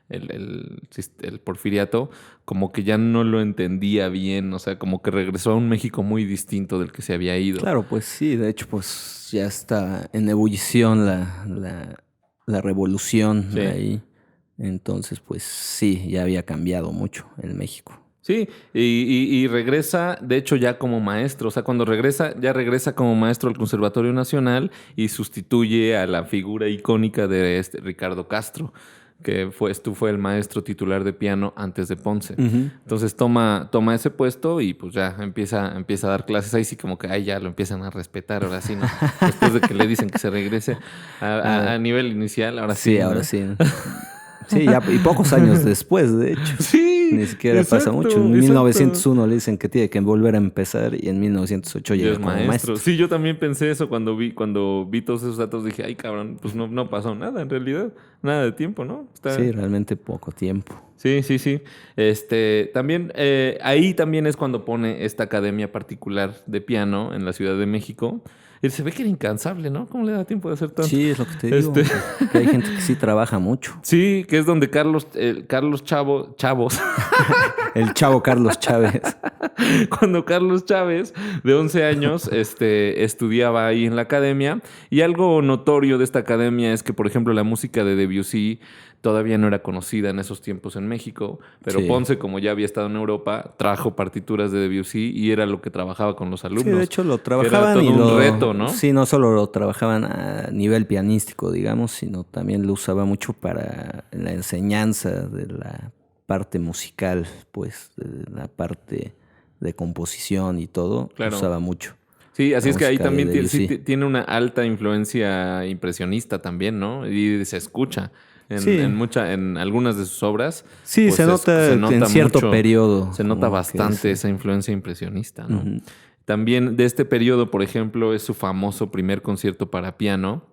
el porfiriato, como que ya no lo entendía bien, o sea, como que regresó a un México muy distinto del que se había ido. Claro, pues sí, de hecho, pues ya está en ebullición la revolución Sí. ahí. Entonces, pues sí, ya había cambiado mucho el México. Sí, y regresa, de hecho, ya como maestro. O sea, cuando regresa, ya regresa como maestro al Conservatorio Nacional y sustituye a la figura icónica de Ricardo Castro, que fue el maestro titular de piano antes de Ponce. Ujú. Entonces toma ese puesto y pues ya empieza a dar clases. Ahí sí como que ya lo empiezan a respetar, ahora sí, ¿no? Después de que le dicen que se regrese a nivel inicial, ahora sí, Sí, ¿no? ahora sí. Sí, ya, y pocos años después, de hecho. Sí, Ni siquiera pasa mucho. En exacto. 1901 le dicen que tiene que volver a empezar y en 1908 Ya llega es como maestro. maestro. Sí, yo también pensé eso cuando vi todos esos datos. Dije, ay, cabrón, pues no pasó nada en realidad. Nada de tiempo, ¿no? Sí, realmente poco tiempo. Sí, sí, sí. También, ahí también es cuando pone esta academia particular de piano en la Ciudad de México. Y se ve que era incansable, ¿no? ¿Cómo le da tiempo de hacer tanto? Sí, es lo que te digo. Que hay gente que sí trabaja mucho. Sí, que es donde Carlos Chavos, El chavo Carlos Chávez. cuando Carlos Chávez, de 11 años, estudiaba ahí en la academia. Y algo notorio de esta academia es que, por ejemplo, la música de Debussy todavía no era conocida en esos tiempos en México, pero Sí. Ponce, como ya había estado en Europa, trajo partituras de Debussy y era lo que trabajaba con los alumnos. Sí, de hecho lo que era trabajaban todo un reto, ¿no? Sí, no solo lo trabajaban a nivel pianístico, digamos, sino también lo usaba mucho para la enseñanza de la parte musical, pues, de la parte de composición y todo, Claro. usaba mucho. Sí, así La es que ahí música de también Debussy. tiene una alta influencia impresionista también, ¿no? Y se escucha Sí. en algunas de sus obras. Sí, Pues se nota en cierto mucho, periodo. se nota como que bastante es- esa influencia impresionista, ¿no? Ujú. También de este periodo, por ejemplo, es su famoso primer concierto para piano,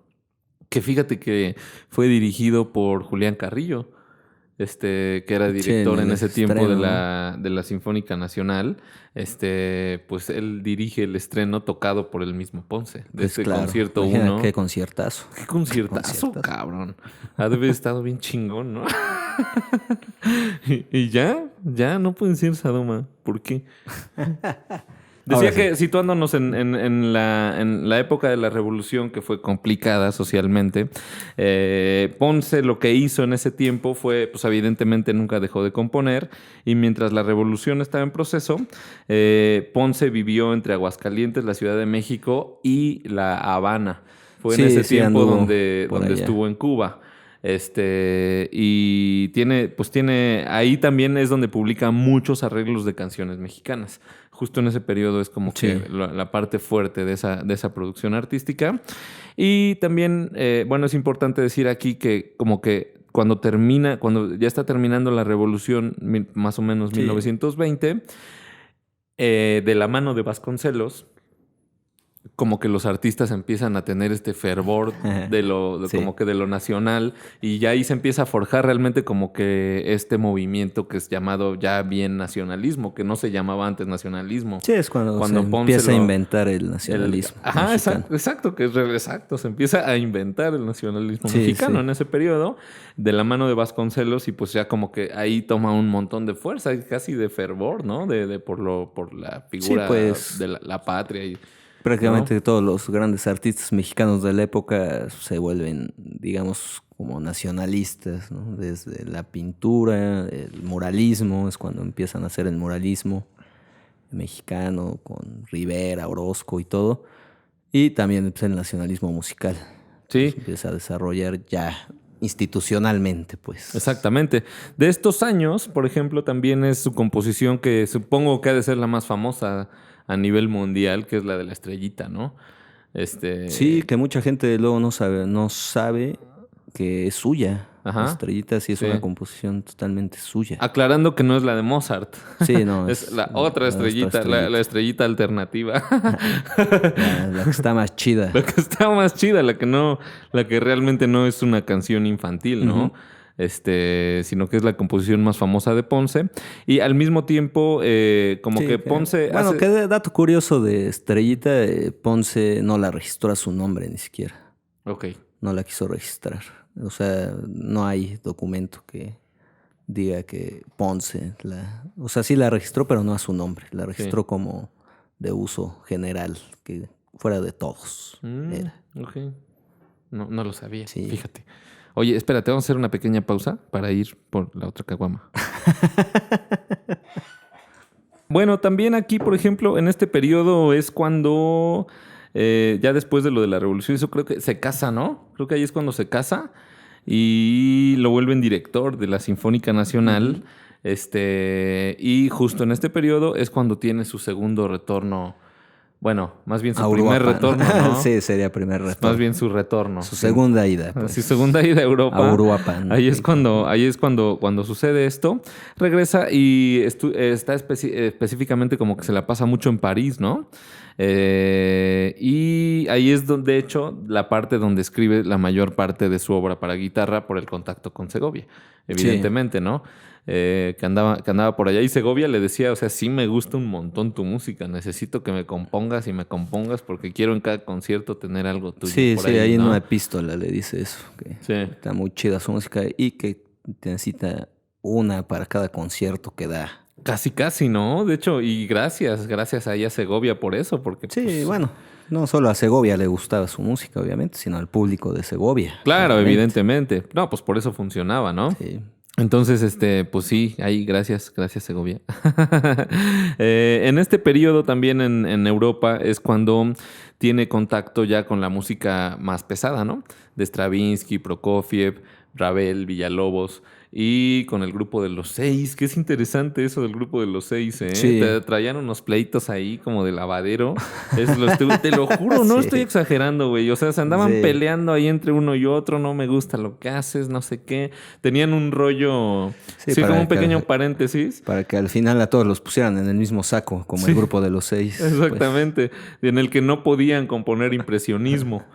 que fíjate que fue dirigido por Julián Carrillo, que era Sí, director en el ese tiempo de estreno. de la Sinfónica Nacional. Pues él dirige el estreno tocado por el mismo Ponce, de Pues este claro, concierto imagina 1. qué conciertazo. Qué conciertazo, cabrón. Ha de haber estado bien chingón, ¿no? y ya no pueden ser Sadoma. ¿Por qué? Decía Ahora sí. que situándonos en la época de la revolución, que fue complicada socialmente, Ponce lo que hizo en ese tiempo fue, pues evidentemente nunca dejó de componer, y mientras la revolución estaba en proceso, Ponce vivió entre Aguascalientes, la Ciudad de México y La Habana. Fue en Sí, ese sí, tiempo anduvo donde por allá. estuvo en Cuba. Y ahí también es donde publica muchos arreglos de canciones mexicanas. Justo en ese periodo es como Sí. que la parte fuerte de esa producción artística. Y también, bueno, es importante decir aquí que como que cuando ya está terminando la revolución, más o menos Sí. 1920, de la mano de Vasconcelos, como que los artistas empiezan a tener este fervor Sí. como que de lo nacional, y ya ahí se empieza a forjar realmente como que este movimiento que es llamado ya bien nacionalismo, que no se llamaba antes nacionalismo. Sí, es cuando se Ponce empieza a inventar el nacionalismo Ajá, mexicano. exacto, exacto, se empieza a inventar el nacionalismo Sí, mexicano sí. en ese periodo, de la mano de Vasconcelos, y pues ya como que ahí toma un montón de fuerza, y casi de fervor, ¿no? Por la figura Sí, pues, de la patria y... prácticamente ¿no? todos los grandes artistas mexicanos de la época se vuelven, digamos, como nacionalistas, ¿no? Desde la pintura, el muralismo, es cuando empiezan a hacer el muralismo mexicano con Rivera, Orozco y todo. Y también pues, el nacionalismo musical. Sí. Se empieza a desarrollar ya institucionalmente, pues. Exactamente. De estos años, por ejemplo, también es su composición que supongo que ha de ser la más famosa a nivel mundial, que es la de la estrellita, ¿no? Sí, que mucha gente luego no sabe que es suya. Ajá. La estrellita sí es Sí. una composición totalmente suya. Aclarando que no es la de Mozart. Sí, no. Es la otra estrellita, estrellita. la estrellita alternativa. La que está más chida. La que está más chida, la que realmente no es una canción infantil, ¿no? Ujú. Sino que es la composición más famosa de Ponce. Y al mismo tiempo, como Sí, que Ponce bueno, hace... qué dato curioso de Estrellita, Ponce no la registró a su nombre ni siquiera. Ok. No la quiso registrar. O sea, no hay documento que diga que Ponce o sea, sí la registró, pero no a su nombre. La registró como de uso general, que fuera de todos. Era. Ok. No lo sabía, Sí. fíjate. Oye, espérate, vamos a hacer una pequeña pausa para ir por la otra caguama. Bueno, también aquí, por ejemplo, en este periodo es cuando, ya después de lo de la revolución, eso creo que se casa, ¿no? Creo que ahí es cuando se casa y lo vuelven director de la Sinfónica Nacional. Y justo en este periodo es cuando tiene su segundo retorno. Bueno, más bien su A primer Uruapan. retorno, ¿no? Sí, sería primer retorno. Más bien su retorno. Su segunda ida. Su Pues. segunda ida a Europa. A Uruapan. Ahí es cuando sucede esto. Regresa y está específicamente como que se la pasa mucho en París, ¿no? Y ahí es donde, de hecho, la parte donde escribe la mayor parte de su obra para guitarra por el contacto con Segovia, evidentemente, ¿no? Que andaba por allá. Y Segovia le decía, o sea, sí me gusta un montón tu música. Necesito que me compongas y me compongas porque quiero en cada concierto tener algo tuyo Sí, por sí, ahí en ¿no? una epístola le dice eso. Que Sí. está muy chida su música y que necesita una para cada concierto que da. Casi, ¿no? De hecho, y gracias a ella Segovia por eso, porque... Sí, pues, bueno, no solo a Segovia le gustaba su música, obviamente, sino al público de Segovia. claro, obviamente. evidentemente. No, pues por eso funcionaba, ¿no? Sí. Entonces, pues sí, ahí gracias Segovia. En este periodo también en Europa es cuando tiene contacto ya con la música más pesada, ¿no? De Stravinsky, Prokofiev, Ravel, Villalobos y con el grupo de los Seis, que es interesante eso del grupo de los Seis, ¿eh? Sí. Traían unos pleitos ahí como de lavadero. Te lo juro, no Sí. estoy exagerando, güey. O sea, se andaban Sí. peleando ahí entre uno y otro, no me gusta lo que haces, no sé qué. Tenían un rollo, sí, para como un que- pequeño paréntesis. Para que al final a todos los pusieran en el mismo saco, como Sí. el grupo de los Seis. pues. Exactamente, en el que no podían componer impresionismo,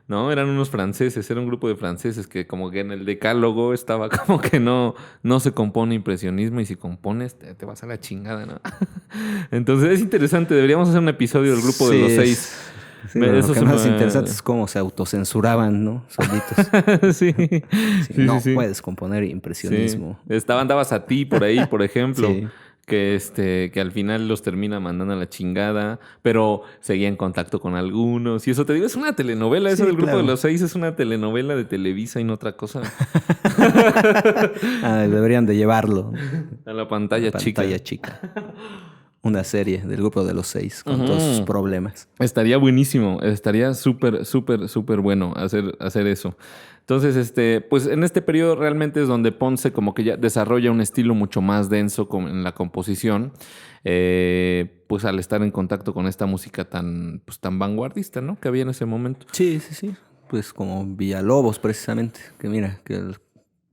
¿no? Eran unos franceses, era un grupo de franceses que como que en el decálogo estaba como que no se compone impresionismo y si compones te vas a la chingada, ¿no? Entonces es interesante, deberíamos hacer un episodio del grupo de Sí, los es- Seis. sí, lo Eso que se más me- interesante es cómo se autocensuraban, ¿no? Solitos. Sí, Sí, sí, no sí. puedes componer Sí. impresionismo. Andabas a ti por ahí, por ejemplo, Sí. que al final los termina mandando a la chingada, pero seguía en contacto con algunos. Y eso te digo, es una telenovela, eso Sí, del grupo claro. de los Seis es una telenovela de Televisa y no otra cosa. Deberían de llevarlo. A la pantalla, Pantalla chica. chica. Una serie del grupo de los Seis con todos sus Ujú. problemas. Estaría buenísimo, estaría súper bueno hacer eso. Entonces, pues en este periodo realmente es donde Ponce como que ya desarrolla un estilo mucho más denso en la composición, pues al estar en contacto con esta música pues, tan vanguardista, ¿no? Que había en ese momento. Sí, sí, sí. Pues como Villalobos, precisamente. Que mira,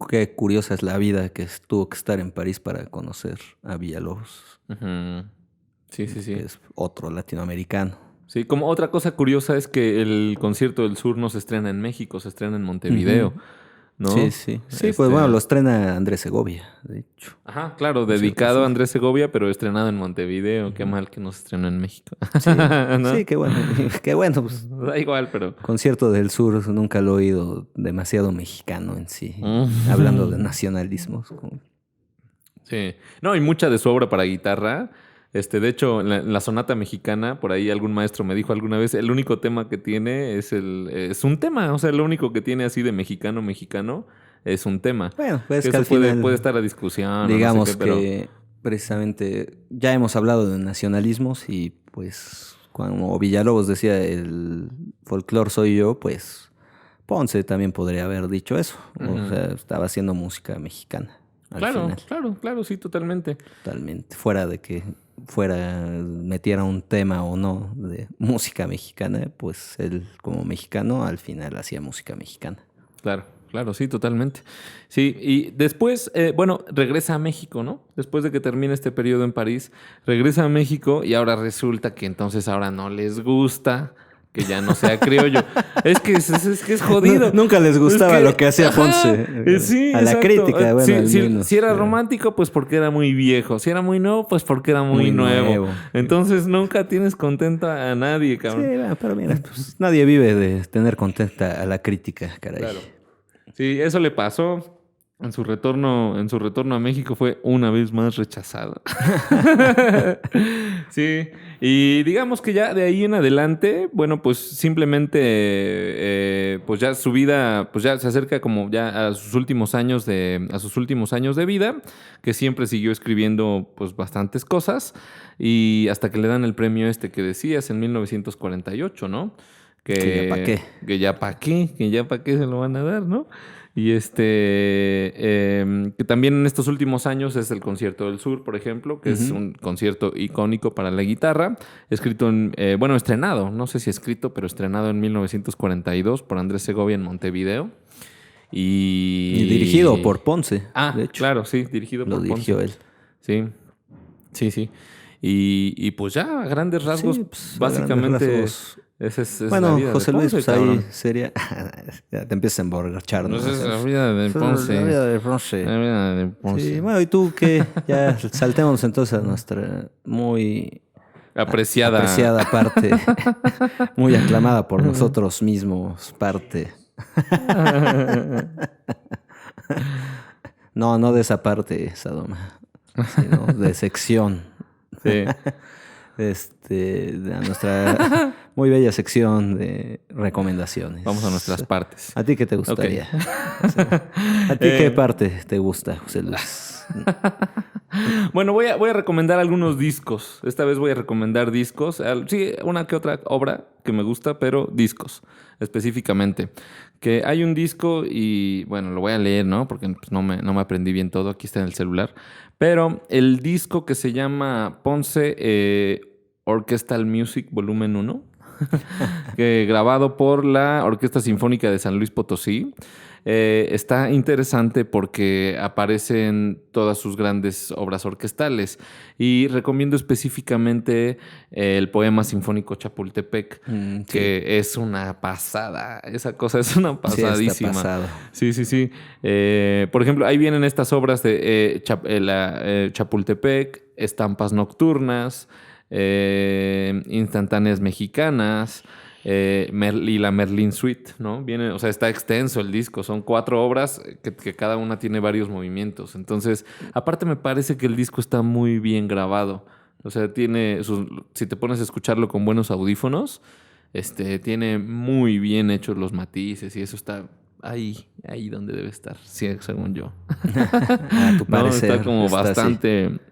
qué curiosa es la vida que tuvo que estar en París para conocer a Villalobos. Ujú. Sí. Que es otro latinoamericano. Sí, como otra cosa curiosa es que el Concierto del Sur no se estrena en México, se estrena en Montevideo, Ujú. ¿no? Sí, sí. Sí, pues bueno, lo estrena Andrés Segovia, de hecho. Ajá, claro, Concierto dedicado del a Sur. Andrés Segovia, pero estrenado en Montevideo. Qué mal que no se estrenó en México. Sí, ¿No? sí, qué bueno. Qué bueno, pues. Da igual, pero... Concierto del Sur nunca lo he oído demasiado mexicano en sí. Mm. Hablando de nacionalismos. Sí. No, y mucha de su obra para guitarra. De hecho, en la sonata mexicana, por ahí algún maestro me dijo alguna vez, el único tema que tiene es un tema. O sea, lo único que tiene así de mexicano es un tema. Bueno, pues Que que eso al final, puede estar a discusión. digamos o no sé qué, pero... que precisamente ya hemos hablado de nacionalismos y pues como Villalobos decía, el folclore soy yo, pues Ponce también podría haber dicho eso. O Ujú. sea, estaba haciendo música mexicana al final. Claro, sí, totalmente. Totalmente. Fuera de que metiera un tema o no de música mexicana, pues él como mexicano al final hacía música mexicana. Claro, sí, totalmente. Sí, y después, bueno, regresa a México, ¿no? Después de que termine este periodo en París, regresa a México y ahora resulta que entonces ahora no les gusta que ya no sea criollo. Es que es jodido. Nunca les gustaba Es que- lo que hacía ajá, Ponce. sí, A la exacto. crítica, bueno, al Si menos. era romántico, pues porque era muy viejo. Si era muy nuevo, pues porque era muy nuevo. Entonces nunca tienes contenta a nadie, Sí, cabrón. bueno, pero mira, pues nadie vive de tener contenta a la crítica, caray. Claro. Sí, eso le pasó. En su retorno a México fue una vez más rechazado. Sí, y digamos que ya de ahí en adelante, bueno, pues simplemente, pues ya su vida, pues ya se acerca como ya a sus últimos años de vida, que siempre siguió escribiendo pues bastantes cosas y hasta que le dan el premio que decías en 1948, ¿no? Que ya pa' qué. Que ya pa' qué se lo van a dar, ¿no? Y que también en estos últimos años es el Concierto del Sur, por ejemplo, que es un concierto icónico para la guitarra, estrenado, no sé si escrito, pero estrenado en 1942 por Andrés Segovia en Montevideo. Y dirigido por Ponce, de hecho. Claro, sí, dirigido por Ponce. Lo dirigió él. Sí. Y pues ya, a grandes rasgos, Sí, pues, básicamente... a grandes rasgos. Esa es Bueno, la vida José de Luis, Ponce, pues ahí cabrón. sería... Ya te empiezas a emborrachar, ¿no? Esa es la vida de Ponce. La vida de Ponce. La vida de Ponce. Sí, bueno, ¿y tú qué? Ya saltemos entonces a nuestra muy Apreciada parte, muy aclamada por nosotros mismos, parte. No de esa parte, Sadoma. sí, ¿no? De sección. Sí. De nuestra muy bella sección de recomendaciones. Vamos a nuestras partes. ¿A ti qué te gustaría? Ok. Sí. ¿A ti qué parte te gusta, José Luis? Bueno, voy a recomendar algunos discos. Esta vez voy a recomendar discos. Sí, una que otra obra que me gusta, pero discos específicamente. Que hay un disco y, bueno, lo voy a leer, ¿no? Porque pues, no me aprendí bien todo. Aquí está en el celular. Pero el disco que se llama Ponce Orchestral Music Volumen 1, que grabado por la Orquesta Sinfónica de San Luis Potosí. Está interesante porque aparecen todas sus grandes obras orquestales y recomiendo específicamente el poema sinfónico Chapultepec, Sí. que es una pasada. Esa cosa es una pasadísima. Sí, está pasado. Sí. Por ejemplo, ahí vienen estas obras de Chapultepec, Estampas Nocturnas, Instantáneas Mexicanas, y la Merlin Suite, ¿no? Viene, o sea, está extenso el disco. Son 4 obras que cada una tiene varios movimientos. Entonces, aparte me parece que el disco está muy bien grabado. O sea, si te pones a escucharlo con buenos audífonos, tiene muy bien hechos los matices y eso está ahí donde debe estar, sí, según yo. A tu parecer. No, está como así.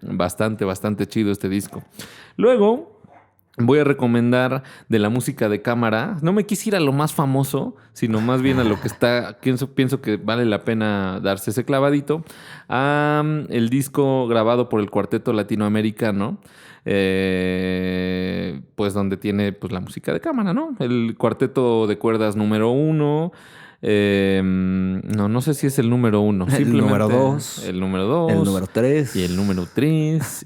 bastante chido este disco. Luego voy a recomendar de la música de cámara. No me quise ir a lo más famoso, sino más bien a lo que está. Pienso que vale la pena darse ese clavadito. El disco grabado por el Cuarteto Latinoamericano. Pues donde tiene pues, la música de cámara, ¿no? El cuarteto de cuerdas número 1. No sé si es el número 1. El número 2. El número 2. El número 3. Y el número 3.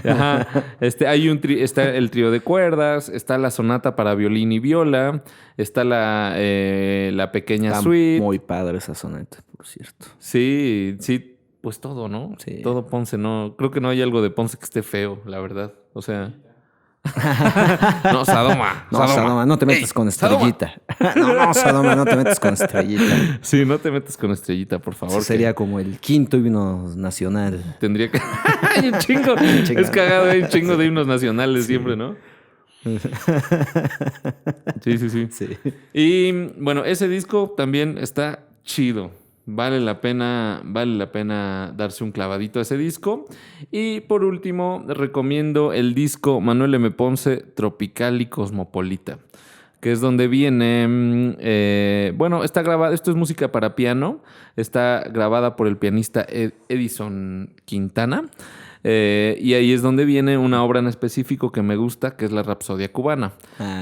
Ajá. Está el trío de cuerdas. Está la sonata para violín y viola. Está la pequeña Está suite. muy padre esa sonata, por cierto. Sí. Pues todo, ¿no? Sí. Todo Ponce, ¿no? Creo que no hay algo de Ponce que esté feo, la verdad. O sea... No, Sadoma. No, Sadoma, no te metas con Estrellita. No, Sadoma, no te metas con Estrellita. Sí, no te metas con Estrellita, por favor. Sería como el quinto himno nacional. Tendría que... Hay un chingo. Es cagado, hay un chingo de himnos nacionales siempre, ¿no? Sí. Y bueno, ese disco también está chido. Vale la pena darse un clavadito a ese disco. Y por último, recomiendo el disco Manuel M. Ponce, Tropical y Cosmopolita, que es donde viene... está grabada... Esto es música para piano. Está grabada por el pianista Edison Quintana. Y ahí es donde viene una obra en específico que me gusta, que es la Rapsodia Cubana.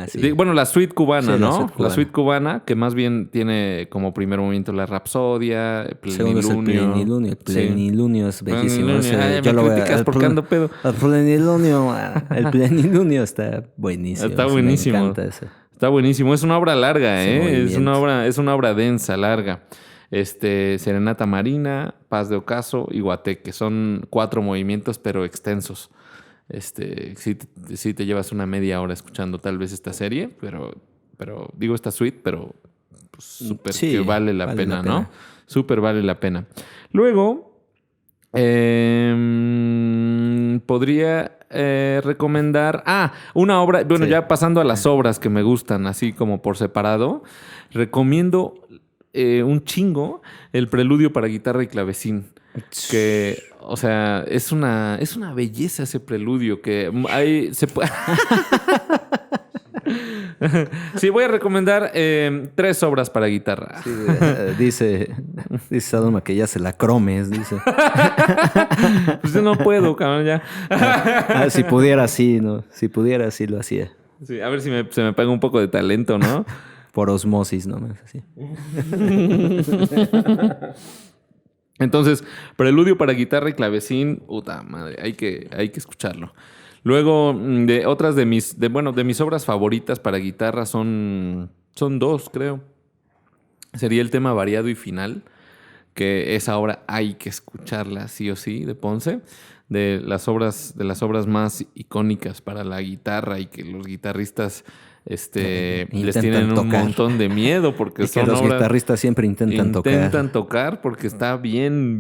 Sí. La suite cubana, sí, ¿no? La suite cubana, que más bien tiene como primer movimiento la Rapsodia, el Plenilunio. El Plenilunio es bellísimo. Yo lo criticas porque ando pedo. El Plenilunio está buenísimo. Está buenísimo. Me encanta ese. Está buenísimo. Es una obra larga, Es una obra densa, larga. Serenata Marina, Paz de Ocaso y Guateque. Son 4 movimientos, pero extensos. Sí te llevas una media hora escuchando tal vez esta serie, pero digo esta suite, pero pues, súper que vale la pena, ¿no? Súper vale la pena. Luego, podría recomendar... una obra... Bueno, ya pasando a las obras que me gustan, así como por separado, recomiendo... un chingo el preludio para guitarra y clavecín, que, o sea, es una belleza ese preludio que ahí se puede... Sí, voy a recomendar 3 obras para guitarra. Sí, dice Sadoma que ya se la cromes, dice. Pues yo no puedo, cabrón, ya. Si pudiera, sí, ¿no? Si pudiera, sí lo hacía. Sí, a ver si se me paga un poco de talento, ¿no? Por osmosis nomás, así. Entonces, preludio para guitarra y clavecín, puta madre, hay que escucarlo. Luego, de mis obras favoritas para guitarra son 2, creo. Sería el tema variado y final, que esa obra hay que escucharla sí o sí, de Ponce. De las obras más icónicas para la guitarra y que los guitarristas les Intentan tienen un tocar. montón de miedo porque Y que son los obras... guitarristas siempre intentan tocar porque está bien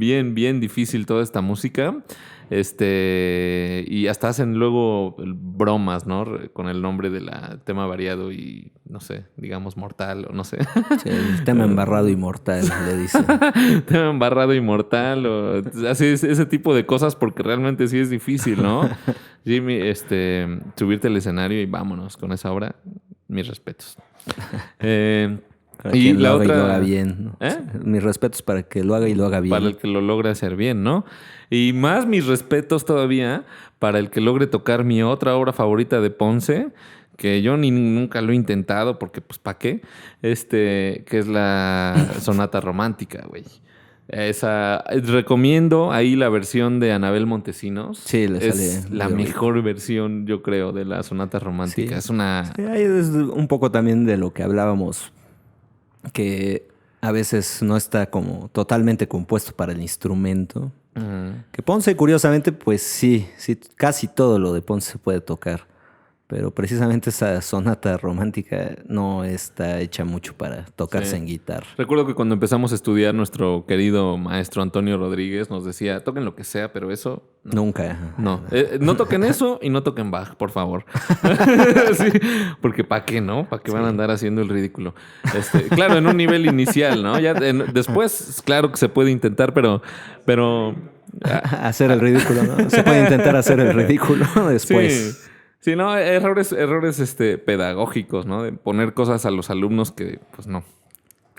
difícil toda esta música. Y hasta hacen luego bromas, ¿no? Con el nombre del tema variado y, no sé, digamos mortal o no sé. Sí, el tema embarrado y mortal, le dicen. Tema embarrado y mortal o así ese tipo de cosas porque realmente sí es difícil, ¿no? Jimmy, subirte al escenario y vámonos con esa obra. Mis respetos. Para Y quien la lo haga otra... y lo haga bien, ¿no? ¿Eh? Mis respetos para que lo haga y lo haga bien. Para el que lo logre hacer bien, ¿no? Y más mis respetos todavía para el que logre tocar mi otra obra favorita de Ponce, que yo nunca lo he intentado porque, pues, ¿para qué? Que es la Sonata Romántica, güey. Recomiendo ahí la versión de Anabel Montesinos. Sí, le sale es la muy mejor versión, yo creo, de la Sonata Romántica. Sí. Es una... Sí, ahí es un poco también de lo que hablábamos, que a veces no está como totalmente compuesto para el instrumento. Que Ponce, curiosamente, pues sí, casi todo lo de Ponce se puede tocar. Pero precisamente esa sonata romántica no está hecha mucho para tocarse en guitarra. Recuerdo que cuando empezamos a estudiar, nuestro querido maestro Antonio Rodríguez nos decía, toquen lo que sea, pero eso... No. Nunca. No, no toquen eso y no toquen Bach, por favor. Sí, porque ¿para qué, no? ¿Para qué van a andar haciendo el ridículo? Claro, en un nivel inicial, ¿no? Ya después, claro que se puede intentar, pero hacer el ridículo, ¿no? Se puede intentar hacer el ridículo después. Sí, no, errores pedagógicos, ¿no? De poner cosas a los alumnos que, pues no.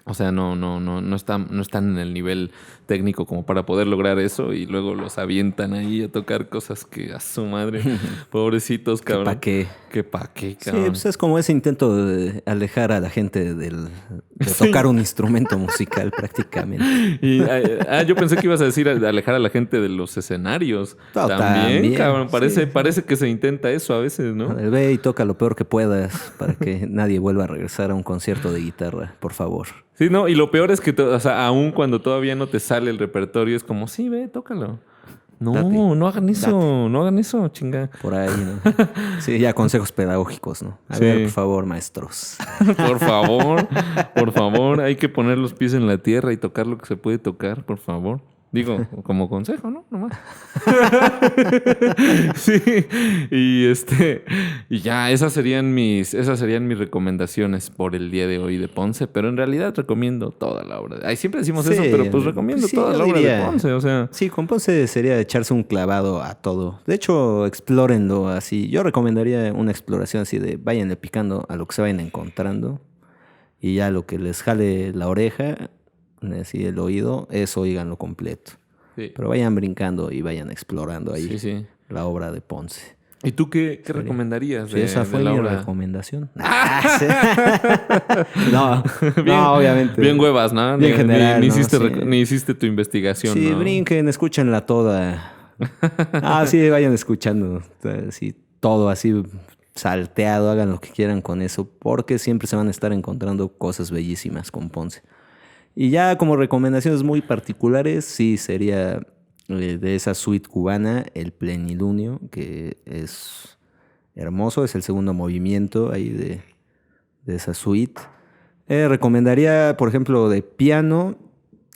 O sea, no están en el nivel técnico como para poder lograr eso y luego los avientan ahí a tocar cosas que a su madre, pobrecitos, cabrón. ¿Para qué? ¿Qué pa' qué, cabrón? Sí, pues es como ese intento de alejar a la gente de tocar un instrumento musical prácticamente. Y, yo pensé que ibas a decir alejar a la gente de los escenarios. También, cabrón. Parece que se intenta eso a veces, ¿no? Ve y toca lo peor que puedas para que nadie vuelva a regresar a un concierto de guitarra, por favor. Sí, no, y lo peor es que, aún cuando todavía no te sale el repertorio, es como, sí, ve, tócalo. No, no hagan eso, chinga. Por ahí, ¿no? Sí, ya consejos pedagógicos, ¿no? A ver, por favor, maestros. Por favor, hay que poner los pies en la tierra y tocar lo que se puede tocar, por favor. Digo, como consejo, ¿no? Nomás. Sí. Y ya, esas serían mis recomendaciones por el día de hoy de Ponce, pero en realidad recomiendo toda la obra. Ay, siempre decimos eso, pero pues recomiendo toda la obra de Ponce, o sea. Sí, con Ponce sería echarse un clavado a todo. De hecho, explórenlo así. Yo recomendaría una exploración así de váyanle picando a lo que se vayan encontrando y ya lo que les jale la oreja, así el oído, eso oíganlo completo. Sí. Pero vayan brincando y vayan explorando ahí la obra de Ponce. ¿Y tú qué recomendarías de esa fue la mi obra? Recomendación. No, obviamente. Bien huevas, ¿no? Bien general. Ni hiciste tu investigación, sí, ¿no? Brinquen, escúchenla toda. Sí, vayan escuchando. Así, todo así salteado, hagan lo que quieran con eso, porque siempre se van a estar encontrando cosas bellísimas con Ponce. Y ya como recomendaciones muy particulares, sí sería de esa suite cubana, el Plenilunio, que es hermoso, es el segundo movimiento ahí de esa suite. Recomendaría, por ejemplo, de piano,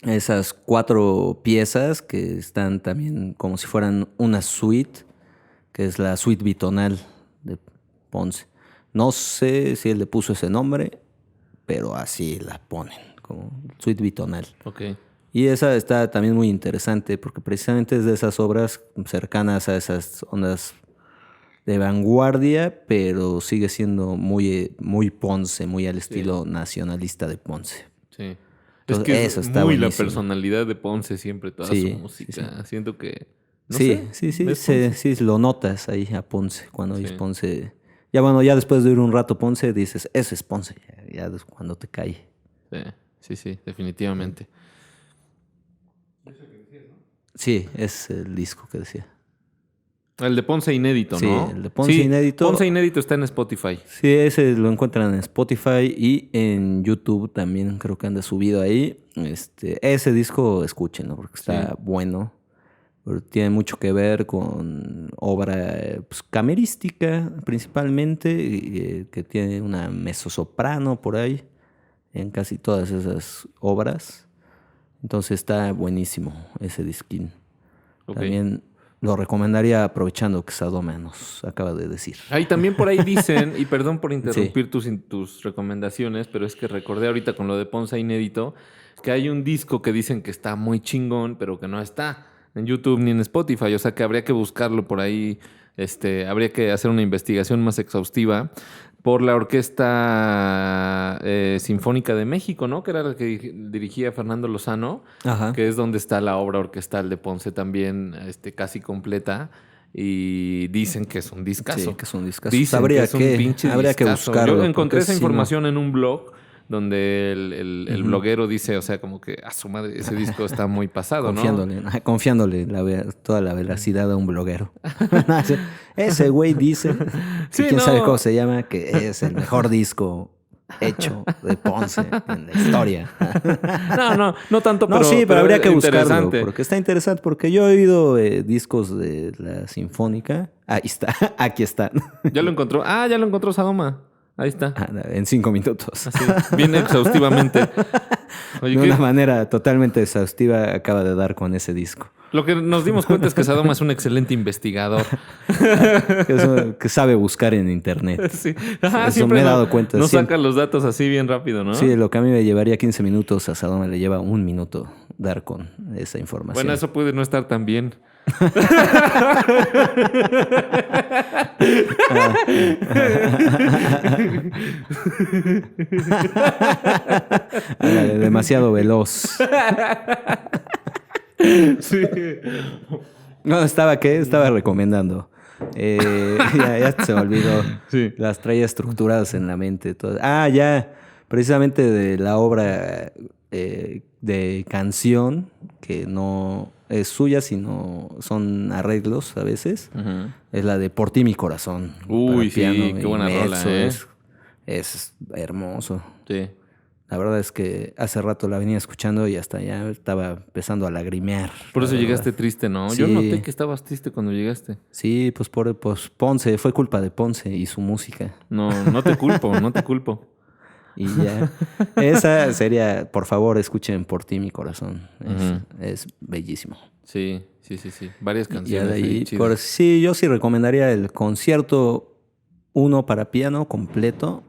esas 4 piezas que están también como si fueran una suite, que es la suite bitonal de Ponce. No sé si él le puso ese nombre, pero así la ponen, como suite bitonal. Okay. Y esa está también muy interesante porque precisamente es de esas obras cercanas a esas ondas de vanguardia, pero sigue siendo muy, muy Ponce, muy al estilo nacionalista de Ponce. Sí. Entonces, es que eso es está muy buenísimo. La personalidad de Ponce siempre, toda su música. Sí. Siento que... Sí, lo notas ahí a Ponce. Cuando oyes Ponce... Ya después de ir un rato Ponce, dices, ese es Ponce. Ya cuando te cae. Sí, definitivamente. Sí, es el disco que decía. El de Ponce Inédito, ¿no? Sí, el de Ponce Inédito. Ponce Inédito está en Spotify. Sí, ese lo encuentran en Spotify y en YouTube también creo que anda subido ahí. Ese disco escúchenlo porque está bueno. Pero tiene mucho que ver con obra pues, camerística principalmente, que tiene una mezzosoprano por ahí en casi todas esas obras. Entonces está buenísimo ese disquín. Ok. También lo recomendaría aprovechando que Sadoma nos acaba de decir. Ahí también por ahí dicen, y perdón por interrumpir tus recomendaciones, pero es que recordé ahorita con lo de Ponce Inédito, que hay un disco que dicen que está muy chingón, pero que no está en YouTube ni en Spotify. O sea que habría que buscarlo por ahí, habría que hacer una investigación más exhaustiva por la Orquesta Sinfónica de México, ¿no? Que era la que dirigía Fernando Lozano, Ajá. que es donde está la obra orquestal de Ponce también, casi completa. Y dicen que es un discazo. Sí, que es un discazo. Dicen Habría que es un que- pinche habría que discazo. buscarlo, Yo encontré porque esa si no- información en un blog donde el bloguero dice, o sea, como que a su madre, ese disco está muy pasado, ¿no? Confiándole toda la veracidad a un bloguero. Ese güey dice, que Sí, quién no. sabe cómo se llama, que es el mejor disco hecho de Ponce en la historia. No tanto, No, sí, pero habría que buscarlo, interesante. porque está interesante, porque yo he oído discos de la Sinfónica. Ahí está, aquí está. Ya lo encontró. Ah, ya lo encontró Sadoma. Ahí está. En 5 minutos. Así, bien exhaustivamente. Oye, De ¿qué? una manera totalmente exhaustiva acaba de dar con ese disco. Lo que nos dimos cuenta es que Sadoma es un excelente investigador. Que sabe buscar en internet. Sí. Eso Siempre me he dado cuenta. nos Siempre. saca los datos así bien rápido, ¿no? Sí, lo que a mí me llevaría 15 minutos, a Sadoma le lleva 1 minuto dar con esa información. Bueno, eso puede no estar tan bien. Ándale, demasiado veloz. Sí. No, ¿qué? Estaba recomendando. Ya se me olvidó. Sí. Las traía estructuradas en la mente. Todas. Ya. Precisamente de la obra de canción, que no es suya, sino son arreglos a veces. Ujú. Es la de Por ti mi corazón. Uy, para piano sí, qué y buena rola, mezzo. ¿eh? Es hermoso. Sí. La verdad es que hace rato la venía escuchando y hasta ya estaba empezando a lagrimear. Por eso la llegaste verdad. triste, ¿no? Sí. Yo noté que estabas triste cuando llegaste. Sí, pues Ponce, fue culpa de Ponce y su música. No te culpo, no te culpo. Y ya. Esa sería, por favor, escuchen Por ti mi corazón. Ujú. Es bellísimo. Sí. Varias Y ya canciones. de ahí, ahí chidas. sí, yo sí recomendaría el concierto 1 para piano completo.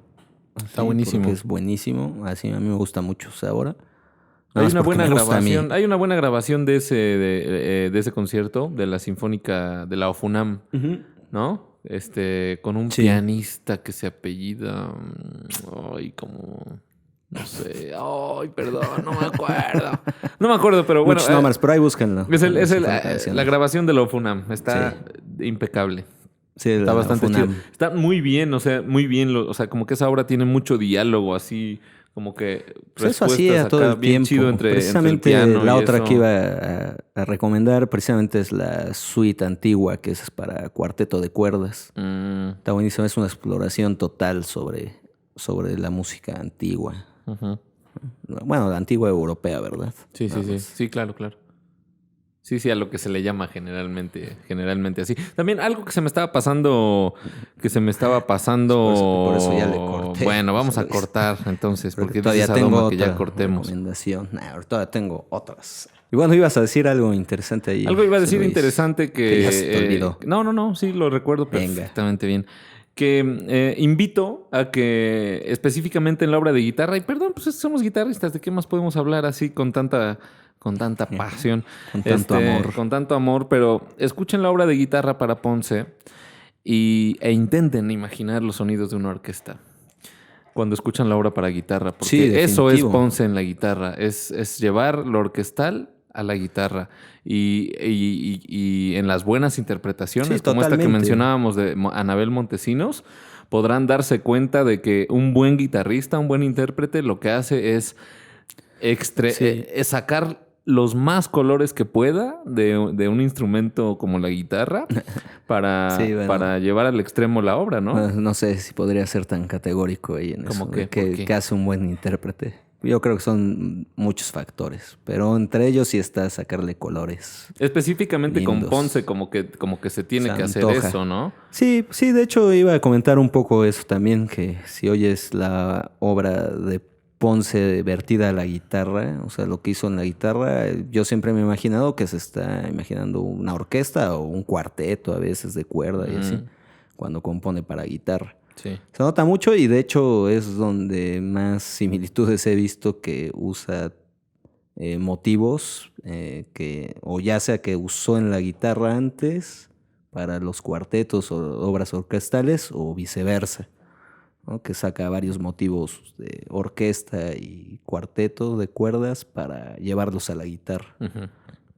Está Sí, buenísimo. porque es buenísimo. Así a mí me gusta mucho esa obra. Nada Hay más una porque buena me gusta a mí. grabación. Hay una buena grabación de ese concierto, de la Sinfónica de la OFUNAM, ¿no? Con un Sí. pianista que se apellida. Ay, como. No sé. Ay, perdón, no me acuerdo. No me acuerdo, pero bueno. Muchos nombres, pero ahí búsquenlo. Es Sí, la grabación de la OFUNAM. Está impecable. Sí, Está la bastante FUNAM. chido. Está muy bien, o sea, muy bien. O sea, como que esa obra tiene mucho diálogo, así como que Pues eso respuestas hacía todo acá el bien tiempo. chido entre el Precisamente piano la y otra eso. que iba a recomendar precisamente es la suite antigua, que es para cuarteto de cuerdas. Está buenísimo, es una exploración total sobre la música antigua. Ujú. Bueno, la antigua europea, ¿verdad? Sí, Nada más. Sí, claro. Sí, a lo que se le llama generalmente así. También algo que se me estaba pasando, Por eso ya le corté. Bueno, vamos a ¿Sabes? cortar entonces, porque todavía dices a tengo Doma que ya otra cortemos. recomendación. Todavía tengo otras. Y bueno, ibas a decir algo interesante ahí. Algo iba a decir Luis. interesante Que ya se te olvidó. No, sí, lo recuerdo Venga. perfectamente bien. Que invito a que específicamente en la obra de guitarra, y perdón, pues somos guitarristas, ¿de qué más podemos hablar así con tanta pasión? Con tanto amor. Con tanto amor, pero escuchen la obra de guitarra para Ponce e intenten imaginar los sonidos de una orquesta cuando escuchan la obra para guitarra, porque Sí, eso es definitivo. Ponce en la guitarra, es llevar lo orquestal a la guitarra y en las buenas interpretaciones, Sí, como esta que totalmente. mencionábamos de Anabel Montesinos, podrán darse cuenta de que un buen guitarrista, un buen intérprete, lo que hace es es sacar los más colores que pueda de un instrumento como la guitarra para, Sí, bueno. para llevar al extremo la obra, ¿no? Bueno, no sé si podría ser tan categórico ahí en ¿Cómo eso. qué? ¿Por qué? Que hace un buen intérprete. yo creo que son muchos factores, pero entre ellos sí está sacarle colores. Específicamente lindos. con Ponce, como que se tiene Se que hacer antoja. eso, ¿no? Sí, sí, de hecho iba a comentar un poco eso también, que si oyes la obra de Ponce vertida a la guitarra, o sea, lo que hizo en la guitarra, yo siempre me he imaginado que se está imaginando una orquesta o un cuarteto a veces de cuerda y así, cuando compone para guitarra. Sí. Se nota mucho y de hecho es donde más similitudes he visto que usa motivos que o ya sea que usó en la guitarra antes para los cuartetos o obras orquestales o viceversa, ¿no? Que saca varios motivos de orquesta y cuarteto de cuerdas para llevarlos a la guitarra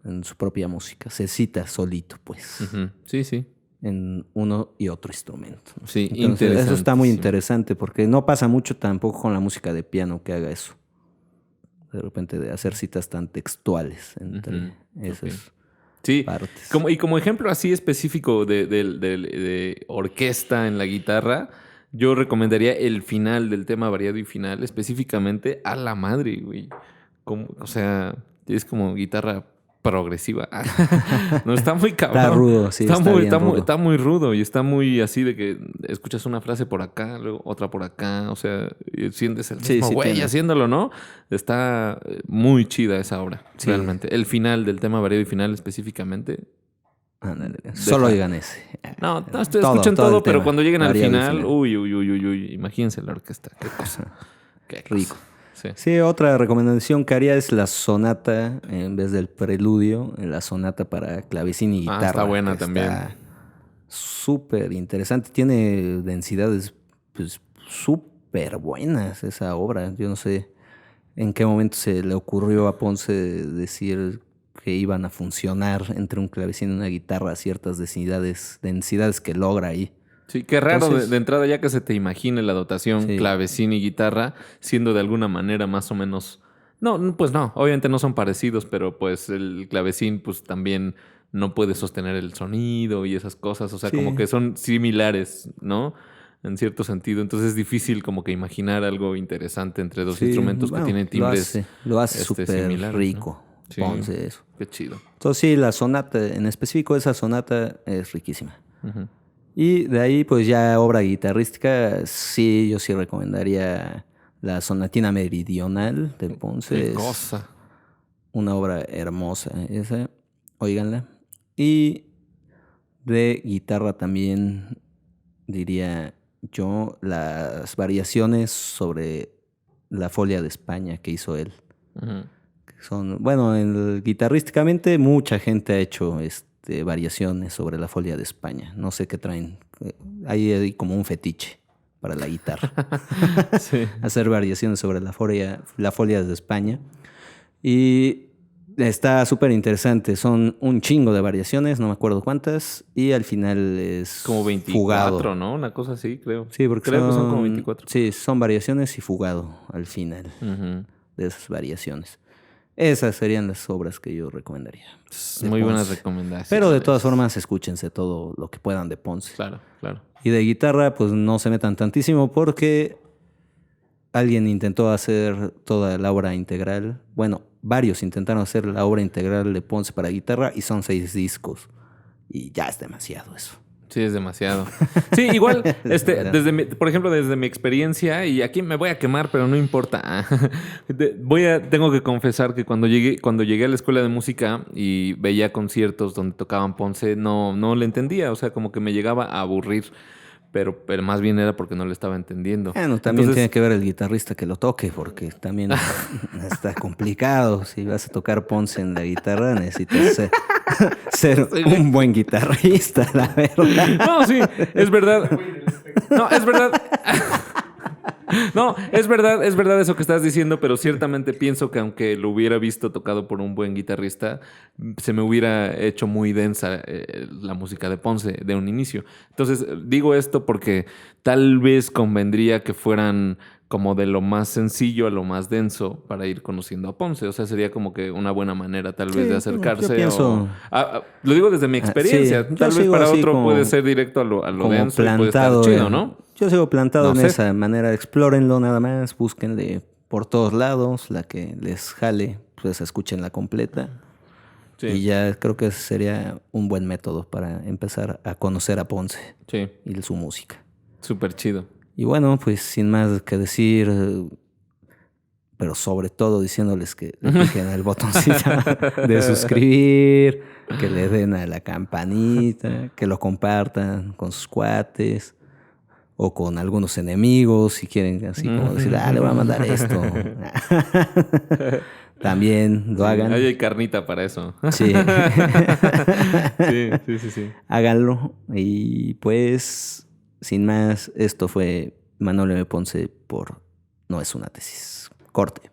en su propia música. Se cita solito, pues. Sí, sí. En uno y otro instrumento. Sí, entonces, eso está muy interesante porque no pasa mucho tampoco con la música de piano que haga eso. De repente de hacer citas tan textuales entre esas partes. Como ejemplo así específico de orquesta en la guitarra, yo recomendaría el final del tema variado y final, específicamente a la madre, güey. O sea, es como guitarra progresiva. No, está muy cabrón. Está rudo, sí. Está muy rudo y está muy así de que escuchas una frase por acá, luego otra por acá. O sea, y sientes el mismo güey haciéndolo, ¿no? Está muy chida esa obra, realmente. El final del tema variado y final específicamente. Solo oigan ese. No, escuchan todo pero cuando lleguen al final, uy, imagínense la orquesta. Qué cosa. Qué rico. Sí, otra recomendación que haría es la sonata en vez del preludio, la sonata para clavecín y guitarra. Está buena también. Está súper interesante. Tiene densidades pues, súper buenas esa obra. Yo no sé en qué momento se le ocurrió a Ponce decir que iban a funcionar entre un clavecín y una guitarra ciertas densidades que logra ahí. Sí, qué raro. Entonces, de entrada ya que se te imagine la dotación clavecín y guitarra siendo de alguna manera más o menos... No, pues no, obviamente no son parecidos, pero pues el clavecín pues también no puede sostener el sonido y esas cosas, o sea, como que son similares, ¿no? En cierto sentido, entonces es difícil como que imaginar algo interesante entre dos instrumentos que tienen timbres lo hace súper rico, ¿no? Ponce eso. Qué chido. Entonces sí, la sonata, en específico esa sonata es riquísima. Y de ahí, pues ya obra guitarrística, sí, yo sí recomendaría la Sonatina Meridional de Ponce. Qué cosa. Una obra hermosa esa, óiganla. Y de guitarra también diría yo las variaciones sobre la Folia de España que hizo él. Son, bueno, guitarrísticamente mucha gente ha hecho variaciones sobre la Folia de España. No sé qué traen. Hay como un fetiche para la guitarra. Hacer variaciones sobre la Folia de España. Y está súper interesante. Son un chingo de variaciones, no me acuerdo cuántas. Y al final es como 24, fugado. ¿No? Una cosa así, creo. Sí, porque creo que son como 24. Sí, son variaciones y fugado al final de esas variaciones. Esas serían las obras que yo recomendaría. Muy buenas recomendaciones. Pero de todas formas, escúchense todo lo que puedan de Ponce. Claro, claro. Y de guitarra, pues no se metan tantísimo porque alguien intentó hacer toda la obra integral. Bueno, varios intentaron hacer la obra integral de Ponce para guitarra y son 6 discos. Y ya es demasiado eso. Sí, es demasiado. Sí, igual, por ejemplo, desde mi experiencia, y aquí me voy a quemar, pero no importa. Tengo que confesar que cuando llegué a la escuela de música y veía conciertos donde tocaban Ponce, no le entendía. O sea, como que me llegaba a aburrir. Pero más bien era porque no le estaba entendiendo. Bueno, también tiene que ver el guitarrista que lo toque, porque también está complicado. Si vas a tocar Ponce en la guitarra, necesitas ser un buen guitarrista, la verdad. No, sí, es verdad. No, es verdad. No, es verdad eso que estás diciendo, pero ciertamente pienso que aunque lo hubiera visto tocado por un buen guitarrista, se me hubiera hecho muy densa la música de Ponce de un inicio. Entonces, digo esto porque tal vez convendría que fueran como de lo más sencillo a lo más denso para ir conociendo a Ponce. O sea, sería como que una buena manera tal vez de acercarse. Yo pienso... lo digo desde mi experiencia. Sí, tal vez para otro puede ser directo a lo denso y puede estar chido, ¿no? Yo sigo plantado en esa manera. Explórenlo nada más, búsquenle por todos lados, la que les jale, pues escúchenla completa. Sí. Y ya creo que ese sería un buen método para empezar a conocer a Ponce Sí. y su música. Súper chido. Y bueno, pues sin más que decir, pero sobre todo diciéndoles que le piquen el botoncito de suscribir, que le den a la campanita, que lo compartan con sus cuates o con algunos enemigos, si quieren así como decir, le voy a mandar esto. También lo hagan. Ahí hay carnita para eso. Sí. Sí. Háganlo. Y pues, sin más, esto fue Manuel M. Ponce por No es una tesis. Corte.